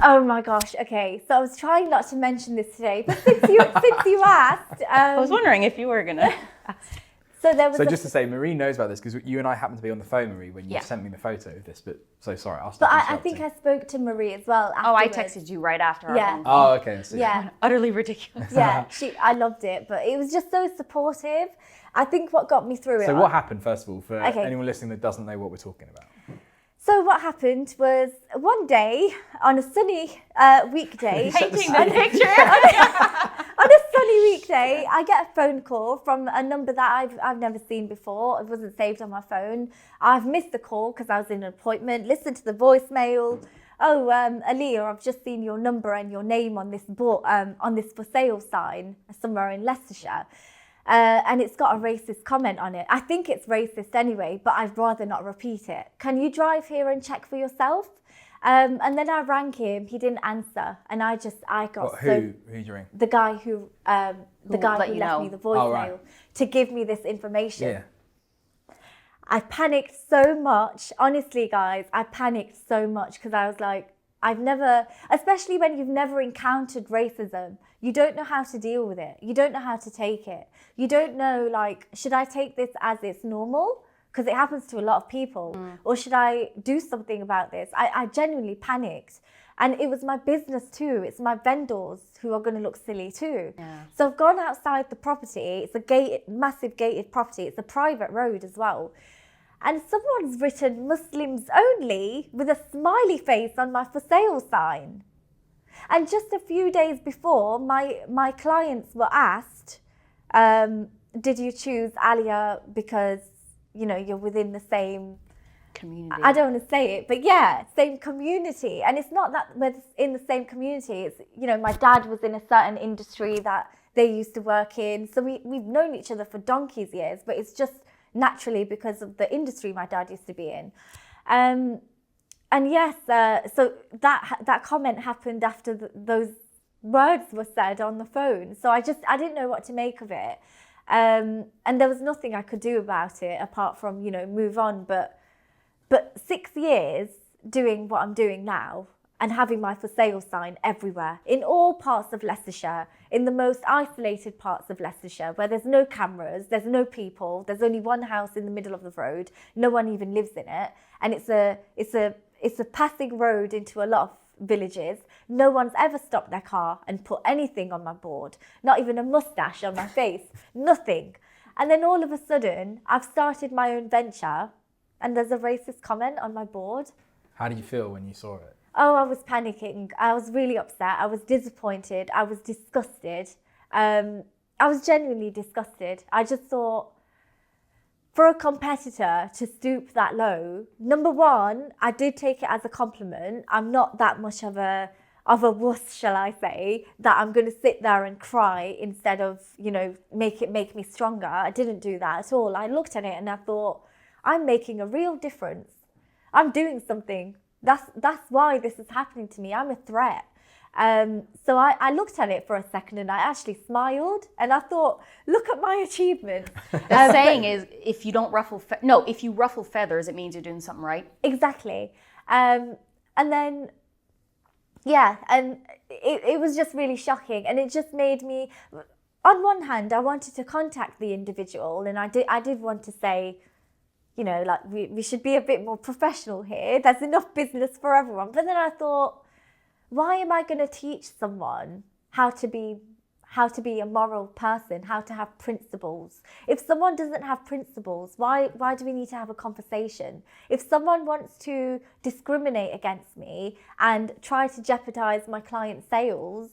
Speaker 2: Oh my gosh. Okay, so I was trying not to mention this today, but since you asked,
Speaker 3: I was wondering if you were gonna.
Speaker 2: So there was.
Speaker 1: So just to say, Marie knows about this because you and I happened to be on the phone, Marie, when you sent me the photo of this. But so sorry, I'll stop.
Speaker 2: But I think I spoke to Marie as well.
Speaker 3: Oh, I
Speaker 2: afterwards.
Speaker 3: texted you right after. Our
Speaker 2: Yeah.
Speaker 3: phone.
Speaker 1: Oh, okay. I see.
Speaker 2: Yeah.
Speaker 3: Utterly ridiculous.
Speaker 2: Yeah, I loved it, but it was just so supportive. I think what got me through it.
Speaker 1: So what happened, first of all, for anyone listening that doesn't know what we're talking about?
Speaker 2: So what happened was one day on a sunny weekday.
Speaker 3: Painting the picture.
Speaker 2: On a sunny weekday, I get a phone call from a number that I've never seen before. It wasn't saved on my phone. I've missed the call because I was in an appointment. Listened to the voicemail. Oh, Alia, I've just seen your number and your name on this on this for sale sign somewhere in Leicestershire. And it's got a racist comment on it. I think it's racist anyway, but I'd rather not repeat it. Can you drive here and check for yourself? And then I rang him. He didn't answer, and I got
Speaker 1: who did you ring?
Speaker 2: the guy who left me the voicemail to give me this information.
Speaker 1: Yeah.
Speaker 2: I panicked so much. Honestly, guys, I panicked so much because I was like, especially when you've never encountered racism, you don't know how to deal with it. You don't know how to take it. You don't know, like, should I take this as it's normal? Because it happens to a lot of people. Or should I do something about this? I genuinely panicked. And it was my business too. It's my vendors who are going to look silly too. Yeah. So I've gone outside the property. It's a massive gated property. It's a private road as well. And someone's written Muslims only with a smiley face on my for sale sign. And just a few days before, my clients were asked, did you choose Alia because, you're within the same
Speaker 3: community?
Speaker 2: I don't want to say it, but yeah, same community. And it's not that we're in the same community. It's, my dad was in a certain industry that they used to work in. So we've known each other for donkey's years, but it's just naturally because of the industry my dad used to be in. And yes, so that comment happened after those words were said on the phone. So I didn't know what to make of it. And there was nothing I could do about it apart from, move on. But 6 years doing what I'm doing now and having my for sale sign everywhere in all parts of Leicestershire, in the most isolated parts of Leicestershire, where there's no cameras, there's no people, there's only one house in the middle of the road, no one even lives in it, and it's a passing road into a lot of villages. No one's ever stopped their car and put anything on my board, not even a mustache on my face, nothing. And then all of a sudden, I've started my own venture and there's a racist comment on my board.
Speaker 1: How did you feel when you saw it?
Speaker 2: Oh, I was panicking. I was really upset. I was disappointed. I was disgusted. I was genuinely disgusted. I just thought, for a competitor to stoop that low, number one, I did take it as a compliment. I'm not that much of a wuss, shall I say, that I'm going to sit there and cry instead of, make me stronger. I didn't do that at all. I looked at it and I thought, I'm making a real difference. I'm doing something. That's why this is happening to me. I'm a threat. So I looked at it for a second and I actually smiled and I thought, look at my achievement.
Speaker 3: The saying is, if you ruffle feathers, it means you're doing something right.
Speaker 2: Exactly. And then, and it was just really shocking. And it just made me, on one hand, I wanted to contact the individual and I did want to say, we should be a bit more professional here. There's enough business for everyone. But then I thought, why am I going to teach someone how to be a moral person, how to have principles? If someone doesn't have principles, why do we need to have a conversation? If someone wants to discriminate against me and try to jeopardize my client's sales,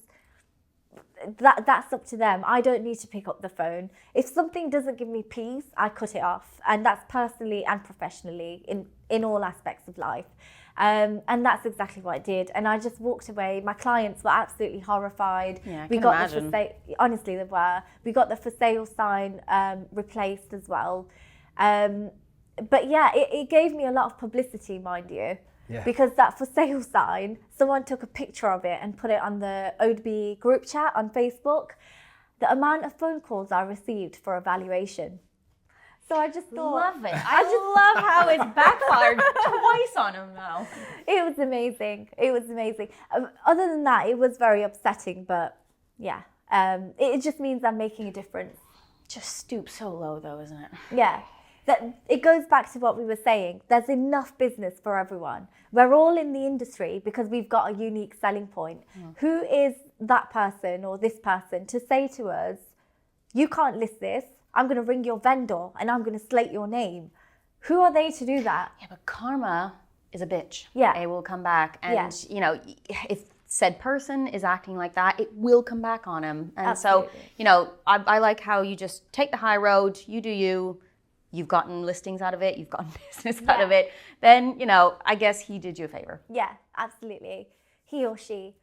Speaker 2: that's up to them. I don't need to pick up the phone. If something doesn't give me peace, I cut it off. And that's personally and professionally in all aspects of life. And that's exactly what I did. And I just walked away. My clients were absolutely horrified.
Speaker 3: Yeah, I can imagine.
Speaker 2: Honestly, they were. We got the for sale sign replaced as well. But yeah, it gave me a lot of publicity, mind you. Yeah. Because that for sale sign, someone took a picture of it and put it on the ODB group chat on Facebook. The amount of phone calls I received for evaluation. So I just thought,
Speaker 3: Love it. I love how it's backfired twice on him now.
Speaker 2: it was amazing. It was amazing. Other than that, it was very upsetting, but yeah, it just means I'm making a difference.
Speaker 3: Just stoop so low though, isn't it?
Speaker 2: Yeah. That it goes back to what we were saying. There's enough business for everyone. We're all in the industry because we've got a unique selling point. Who is that person or this person to say to us, you can't list this, I'm going to ring your vendor and I'm going to slate your name. Who are they to do that?
Speaker 3: Yeah, but karma is a bitch.
Speaker 2: Yeah.
Speaker 3: It will come back. And, you know, if said person is acting like that, it will come back on him. And
Speaker 2: Absolutely.
Speaker 3: so, you know, I like how you just take the high road, you do you, you've gotten listings out of it, you've gotten business out of it. Then, you know, I guess he did you a favor.
Speaker 2: Yeah, absolutely. He or she.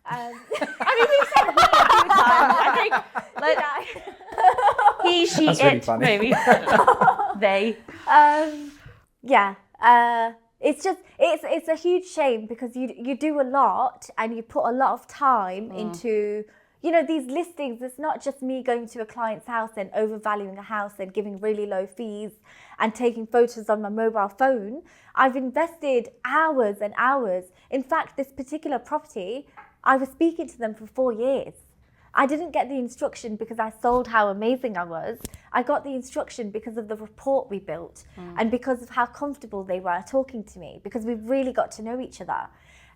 Speaker 3: I mean, we've said he a few times. I think he, she,
Speaker 1: That's really
Speaker 3: it,
Speaker 1: funny.
Speaker 3: maybe. They.
Speaker 2: It's just it's a huge shame because you do a lot and you put a lot of time into, you know, these listings. It's not just me going to a client's house and overvaluing a house and giving really low fees and taking photos on my mobile phone. I've invested hours and hours. In fact, this particular property, I was speaking to them for 4 years. I didn't get the instruction because I sold how amazing I was. I got the instruction because of the rapport we built and because of how comfortable they were talking to me, because we've really got to know each other.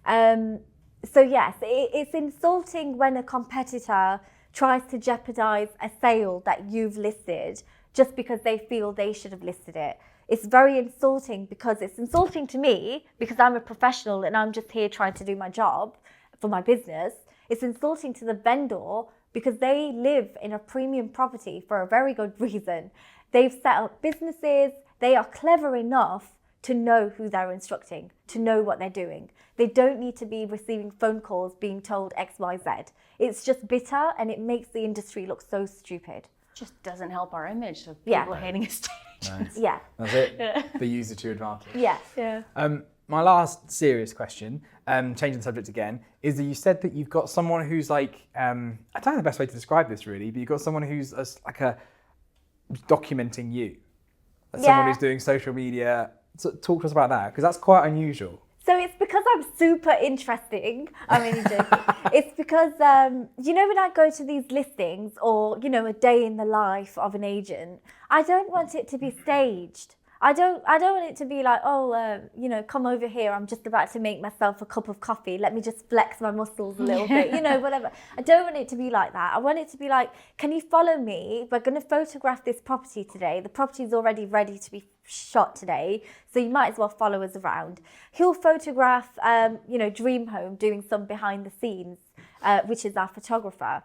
Speaker 2: So yes, it's insulting when a competitor tries to jeopardize a sale that you've listed just because they feel they should have listed it. It's very insulting because it's insulting to me because I'm a professional and I'm just here trying to do my job for my business. It's insulting to the vendor because they live in a premium property for a very good reason. They've set up businesses. They are clever enough to know who they're instructing, to know what they're doing. They don't need to be receiving phone calls being told X, Y, Z. It's just bitter and it makes the industry look so stupid.
Speaker 3: Just doesn't help our image of
Speaker 2: Yeah.
Speaker 3: people hating estate agents.
Speaker 2: Yeah,
Speaker 1: That's it. Be used to your advantage.
Speaker 2: yeah.
Speaker 3: Yeah.
Speaker 1: My last serious question, changing the subject again, is that you said that you've got someone who's like, I don't know the best way to describe this really, but you've got someone who's documenting you. Someone who's doing social media. So talk to us about that, because that's quite unusual.
Speaker 2: So it's because I'm super interesting. I'm only joking. It's because, you know, when I go to these listings or, you know, a day in the life of an agent, I don't want it to be staged. I don't want it to be like, you know, come over here. I'm just about to make myself a cup of coffee. Let me just flex my muscles a little bit, you know, whatever. I don't want it to be like that. I want it to be like, can you follow me? We're going to photograph this property today. The property's already ready to be shot today, so you might as well follow us around. He'll photograph, you know, Dream Home doing some behind the scenes, which is our photographer.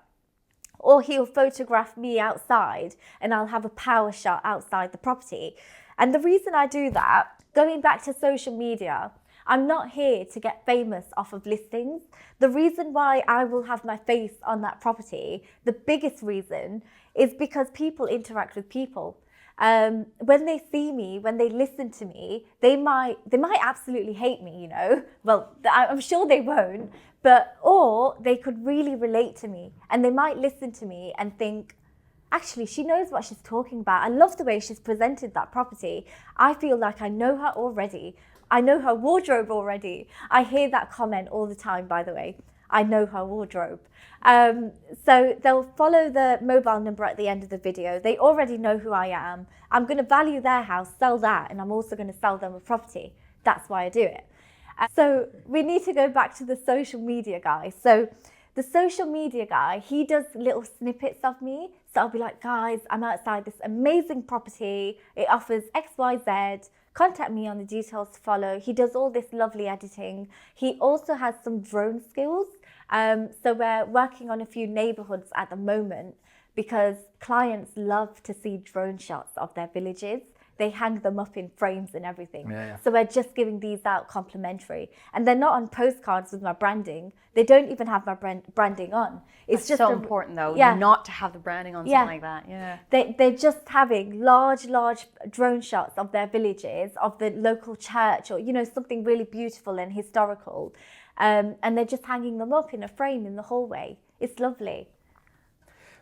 Speaker 2: Or he'll photograph me outside and I'll have a power shot outside the property. And the reason I do that, going back to social media, I'm not here to get famous off of listings. The reason why I will have my face on that property, the biggest reason, is because people interact with people. When they see me, when they listen to me, they might absolutely hate me, you know. Well, I'm sure they won't, or they could really relate to me and they might listen to me and think, actually, she knows what she's talking about. I love the way she's presented that property. I feel like I know her already. I know her wardrobe already. I hear that comment all the time, by the way. I know her wardrobe. So they'll follow the mobile number at the end of the video. They already know who I am. I'm going to value their house, sell that, and I'm also going to sell them a property. That's why I do it. So we need to go back to the social media guy. So the social media guy, he does little snippets of me. So I'll be like, guys, I'm outside this amazing property. It offers X, Y, Z. Contact me on the details to follow. He does all this lovely editing. He also has some drone skills. So we're working on a few neighborhoods at the moment because clients love to see drone shots of their villages. They hang them up in frames and everything.
Speaker 1: Yeah.
Speaker 2: So we're just giving these out complimentary. And they're not on postcards with my branding. They don't even have my branding on. It's
Speaker 3: That's
Speaker 2: just
Speaker 3: so important though, not to have the branding on something like that. Yeah.
Speaker 2: They're just having large drone shots of their villages, of the local church, or, you know, something really beautiful and historical. And they're just hanging them up in a frame in the hallway. It's lovely.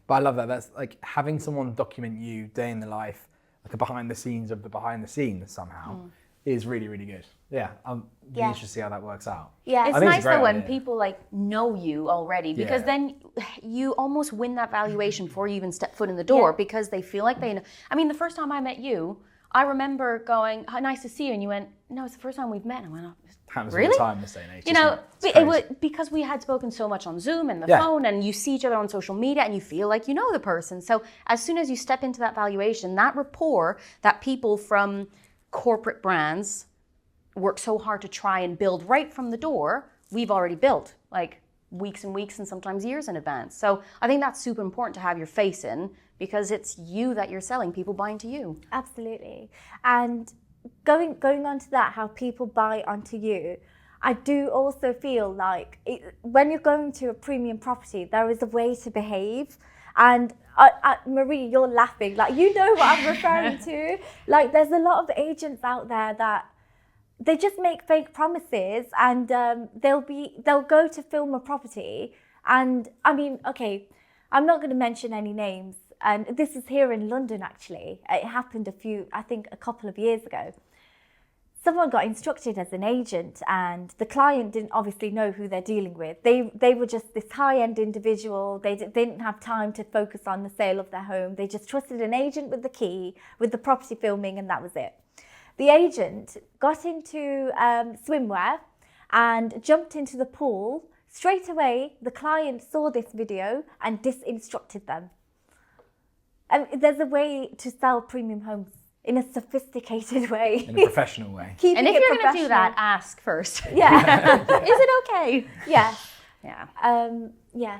Speaker 1: But I love that. That's like having someone document you day in the life. like a behind the scenes of the behind the scenes somehow is really, really good. Yeah, I'm really interested to see how that works out.
Speaker 2: Yeah,
Speaker 3: It's nice though when people like know you already, because then you almost win that valuation before you even step foot in the door, because they feel like they know. I mean, the first time I met you, I remember going, "How nice to see you," and you went, "No, it's the first time we've met." And I went, "Oh,
Speaker 1: happens
Speaker 3: really?"
Speaker 1: all the time this day and age.
Speaker 3: You know, it was because we had spoken so much on Zoom and the phone, and you see each other on social media, and you feel like you know the person. So as soon as you step into that valuation, that rapport that people from corporate brands work so hard to try and build right from the door, we've already built like weeks and weeks and sometimes years in advance. So I think that's super important to have your face in, because it's you that you're selling, people buying to you.
Speaker 2: Absolutely. And going on to that, how people buy onto you, I do also feel like when you're going to a premium property, there is a way to behave. And Marie, you're laughing, like you know what I'm referring to. Like there's a lot of agents out there that they just make fake promises, and they'll go to film a property, and I mean, okay, I'm not going to mention any names, and this is here in London actually. It happened a couple of years ago. Someone got instructed as an agent, and the client didn't obviously know who they're dealing with. They were just this high-end individual. They didn't have time to focus on the sale of their home. They just trusted an agent with the key, with the property filming, and that was it. The agent got into swimwear and jumped into the pool. Straight away, the client saw this video and disinstructed them. There's a way to sell premium homes in a sophisticated way.
Speaker 1: In a professional way.
Speaker 3: And if you're going to do that, ask first.
Speaker 2: Yeah.
Speaker 3: Is it okay?
Speaker 2: Yeah.
Speaker 3: Yeah.
Speaker 2: Yeah.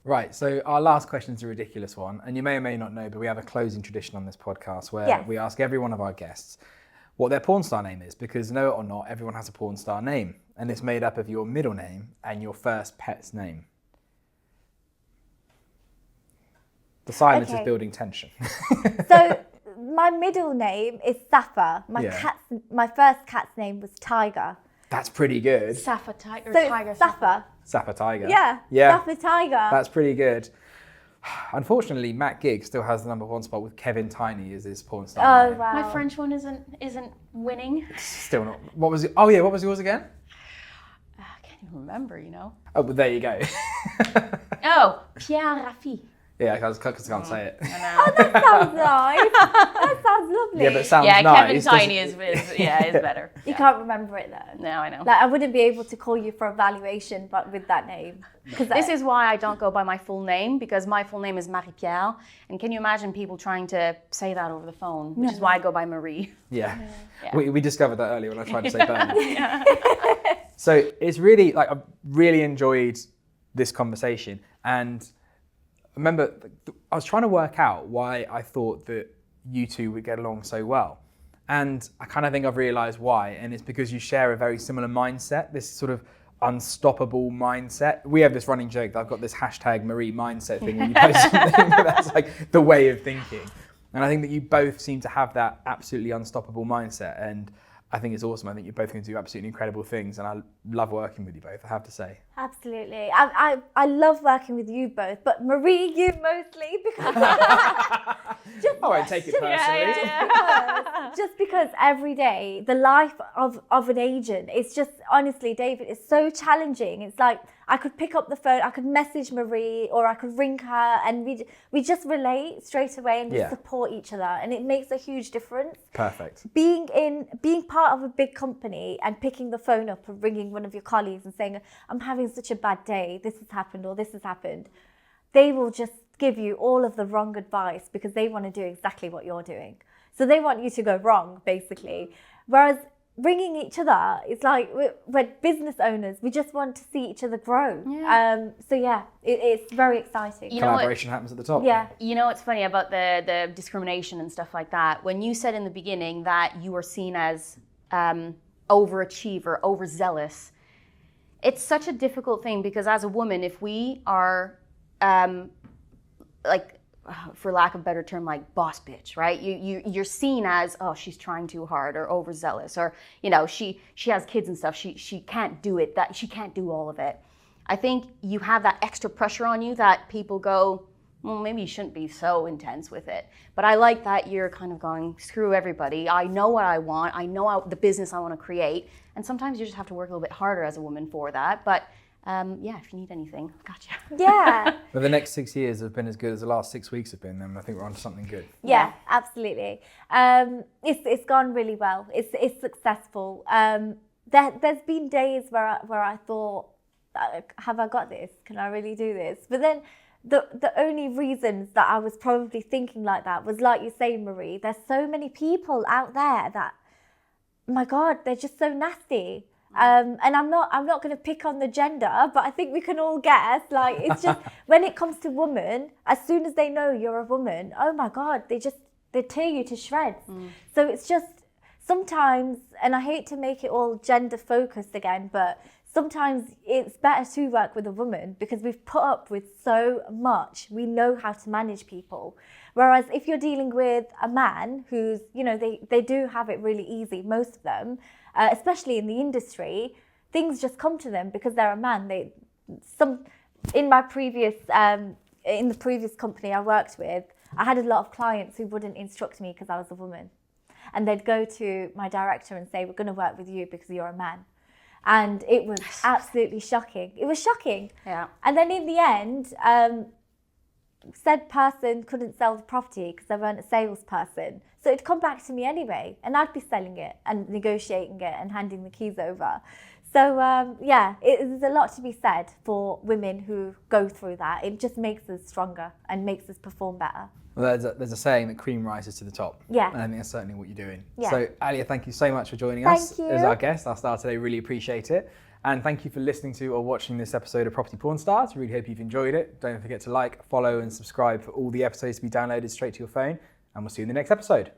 Speaker 1: Right, so our last question is a ridiculous one, and you may or may not know, but we have a closing tradition on this podcast where we ask every one of our guests what their porn star name is, because know it or not, everyone has a porn star name, and it's made up of your middle name and your first pet's name. The silence is building tension.
Speaker 2: So my middle name is Safa. My first cat's name was Tiger.
Speaker 1: That's pretty good.
Speaker 3: Safa Tiger.
Speaker 2: So
Speaker 3: Tiger.
Speaker 2: Safa.
Speaker 1: Safa Tiger.
Speaker 2: Yeah. Safa Tiger.
Speaker 1: That's pretty good. Unfortunately, Matt Gigg still has the #1 spot with Kevin Tiny as his porn star name.
Speaker 2: Wow.
Speaker 3: My French one isn't winning.
Speaker 1: Still not. What was it? Oh yeah, what was yours again?
Speaker 3: I can't even remember, you know.
Speaker 1: Oh, but there you go.
Speaker 3: Oh, Pierre Raffi.
Speaker 1: Yeah, because I can't say it.
Speaker 2: Oh, that sounds nice. That sounds lovely.
Speaker 1: Yeah, but it sounds
Speaker 3: Kevin
Speaker 1: nice.
Speaker 3: Tiny is better.
Speaker 2: You can't remember it though.
Speaker 3: No, I know.
Speaker 2: Like I wouldn't be able to call you for a valuation, but with that name.
Speaker 3: This is why I don't go by my full name, because my full name is Marie-Pierre. And can you imagine people trying to say that over the phone? Which is why I go by Marie.
Speaker 1: Yeah.
Speaker 3: Yeah.
Speaker 1: We discovered that earlier when I tried to say Bernard. So it's really, like, I've really enjoyed this conversation. And remember, I was trying to work out why I thought that you two would get along so well. And I kind of think I've realized why. And it's because you share a very similar mindset, this sort of unstoppable mindset. We have this running joke that I've got this hashtag Marie mindset thing when you post something, that's like the way of thinking. And I think that you both seem to have that absolutely unstoppable mindset. And I think it's awesome. I think you're both going to do absolutely incredible things, and I love working with you both, I have to say.
Speaker 2: Absolutely. I love working with you both, but Marie, you mostly, because
Speaker 1: I won't take it personally.
Speaker 2: just because every day the life of an agent is just, honestly, David, it's so challenging. It's like I could pick up the phone, I could message Marie, or I could ring her, and we just relate straight away and just support each other, and it makes a huge difference.
Speaker 1: Perfect.
Speaker 2: Being part of a big company and picking the phone up and ringing one of your colleagues and saying, I'm having such a bad day, this has happened or this has happened, they will just give you all of the wrong advice because they want to do exactly what you're doing. So they want you to go wrong, basically. Whereas ringing each other, it's like we're business owners, we just want to see each other grow. It's very exciting.
Speaker 1: Collaboration happens at the top.
Speaker 2: Yeah.
Speaker 3: You know what's funny about the discrimination and stuff like that? When you said in the beginning that you were seen as overachiever, overzealous, it's such a difficult thing, because as a woman, if we are for lack of a better term, like boss bitch, right? You're seen as, oh, she's trying too hard, or overzealous, or, you know, she has kids and stuff, she can't do it, that she can't do all of it. I think you have that extra pressure on you that people go, well, maybe you shouldn't be so intense with it. But I like that you're kind of going, screw everybody. I know what I want. I know the business I want to create. And sometimes you just have to work a little bit harder as a woman for that. But yeah, if you need anything, gotcha.
Speaker 2: Yeah.
Speaker 1: But the next 6 years have been as good as the last 6 weeks have been, then I think we're on to something good.
Speaker 2: Yeah, absolutely. It's gone really well. It's successful. There's been days where I thought, have I got this? Can I really do this? But then the only reasons that I was probably thinking like that was, like you say, Marie, there's so many people out there that, my God, they're just so nasty. And I'm not going to pick on the gender, but I think we can all guess, like, it's just, when it comes to women, as soon as they know you're a woman, oh my God, they tear you to shreds. So it's just, sometimes, and I hate to make it all gender focused again, but sometimes it's better to work with a woman because we've put up with so much. We know how to manage people. Whereas if you're dealing with a man who's, you know, they do have it really easy, most of them, especially in the industry, things just come to them because they're a man. In the previous company I worked with, I had a lot of clients who wouldn't instruct me because I was a woman. And they'd go to my director and say, we're going to work with you because you're a man. And it was absolutely shocking. It was shocking. Yeah. And then in the end, said person couldn't sell the property because they weren't a salesperson. So it'd come back to me anyway, and I'd be selling it and negotiating it and handing the keys over. So yeah, there's a lot to be said for women who go through that. It just makes us stronger and makes us perform better.
Speaker 1: Well, there's a saying that cream rises to the top.
Speaker 2: Yeah.
Speaker 1: And I think that's certainly what you're doing.
Speaker 2: Yeah.
Speaker 1: So, Alia, thank you so much for joining us
Speaker 2: Thank you.
Speaker 1: as our guest, our star today. Really appreciate it. And thank you for listening to or watching this episode of Property Porn Stars. Really hope you've enjoyed it. Don't forget to like, follow, and subscribe for all the episodes to be downloaded straight to your phone. And we'll see you in the next episode.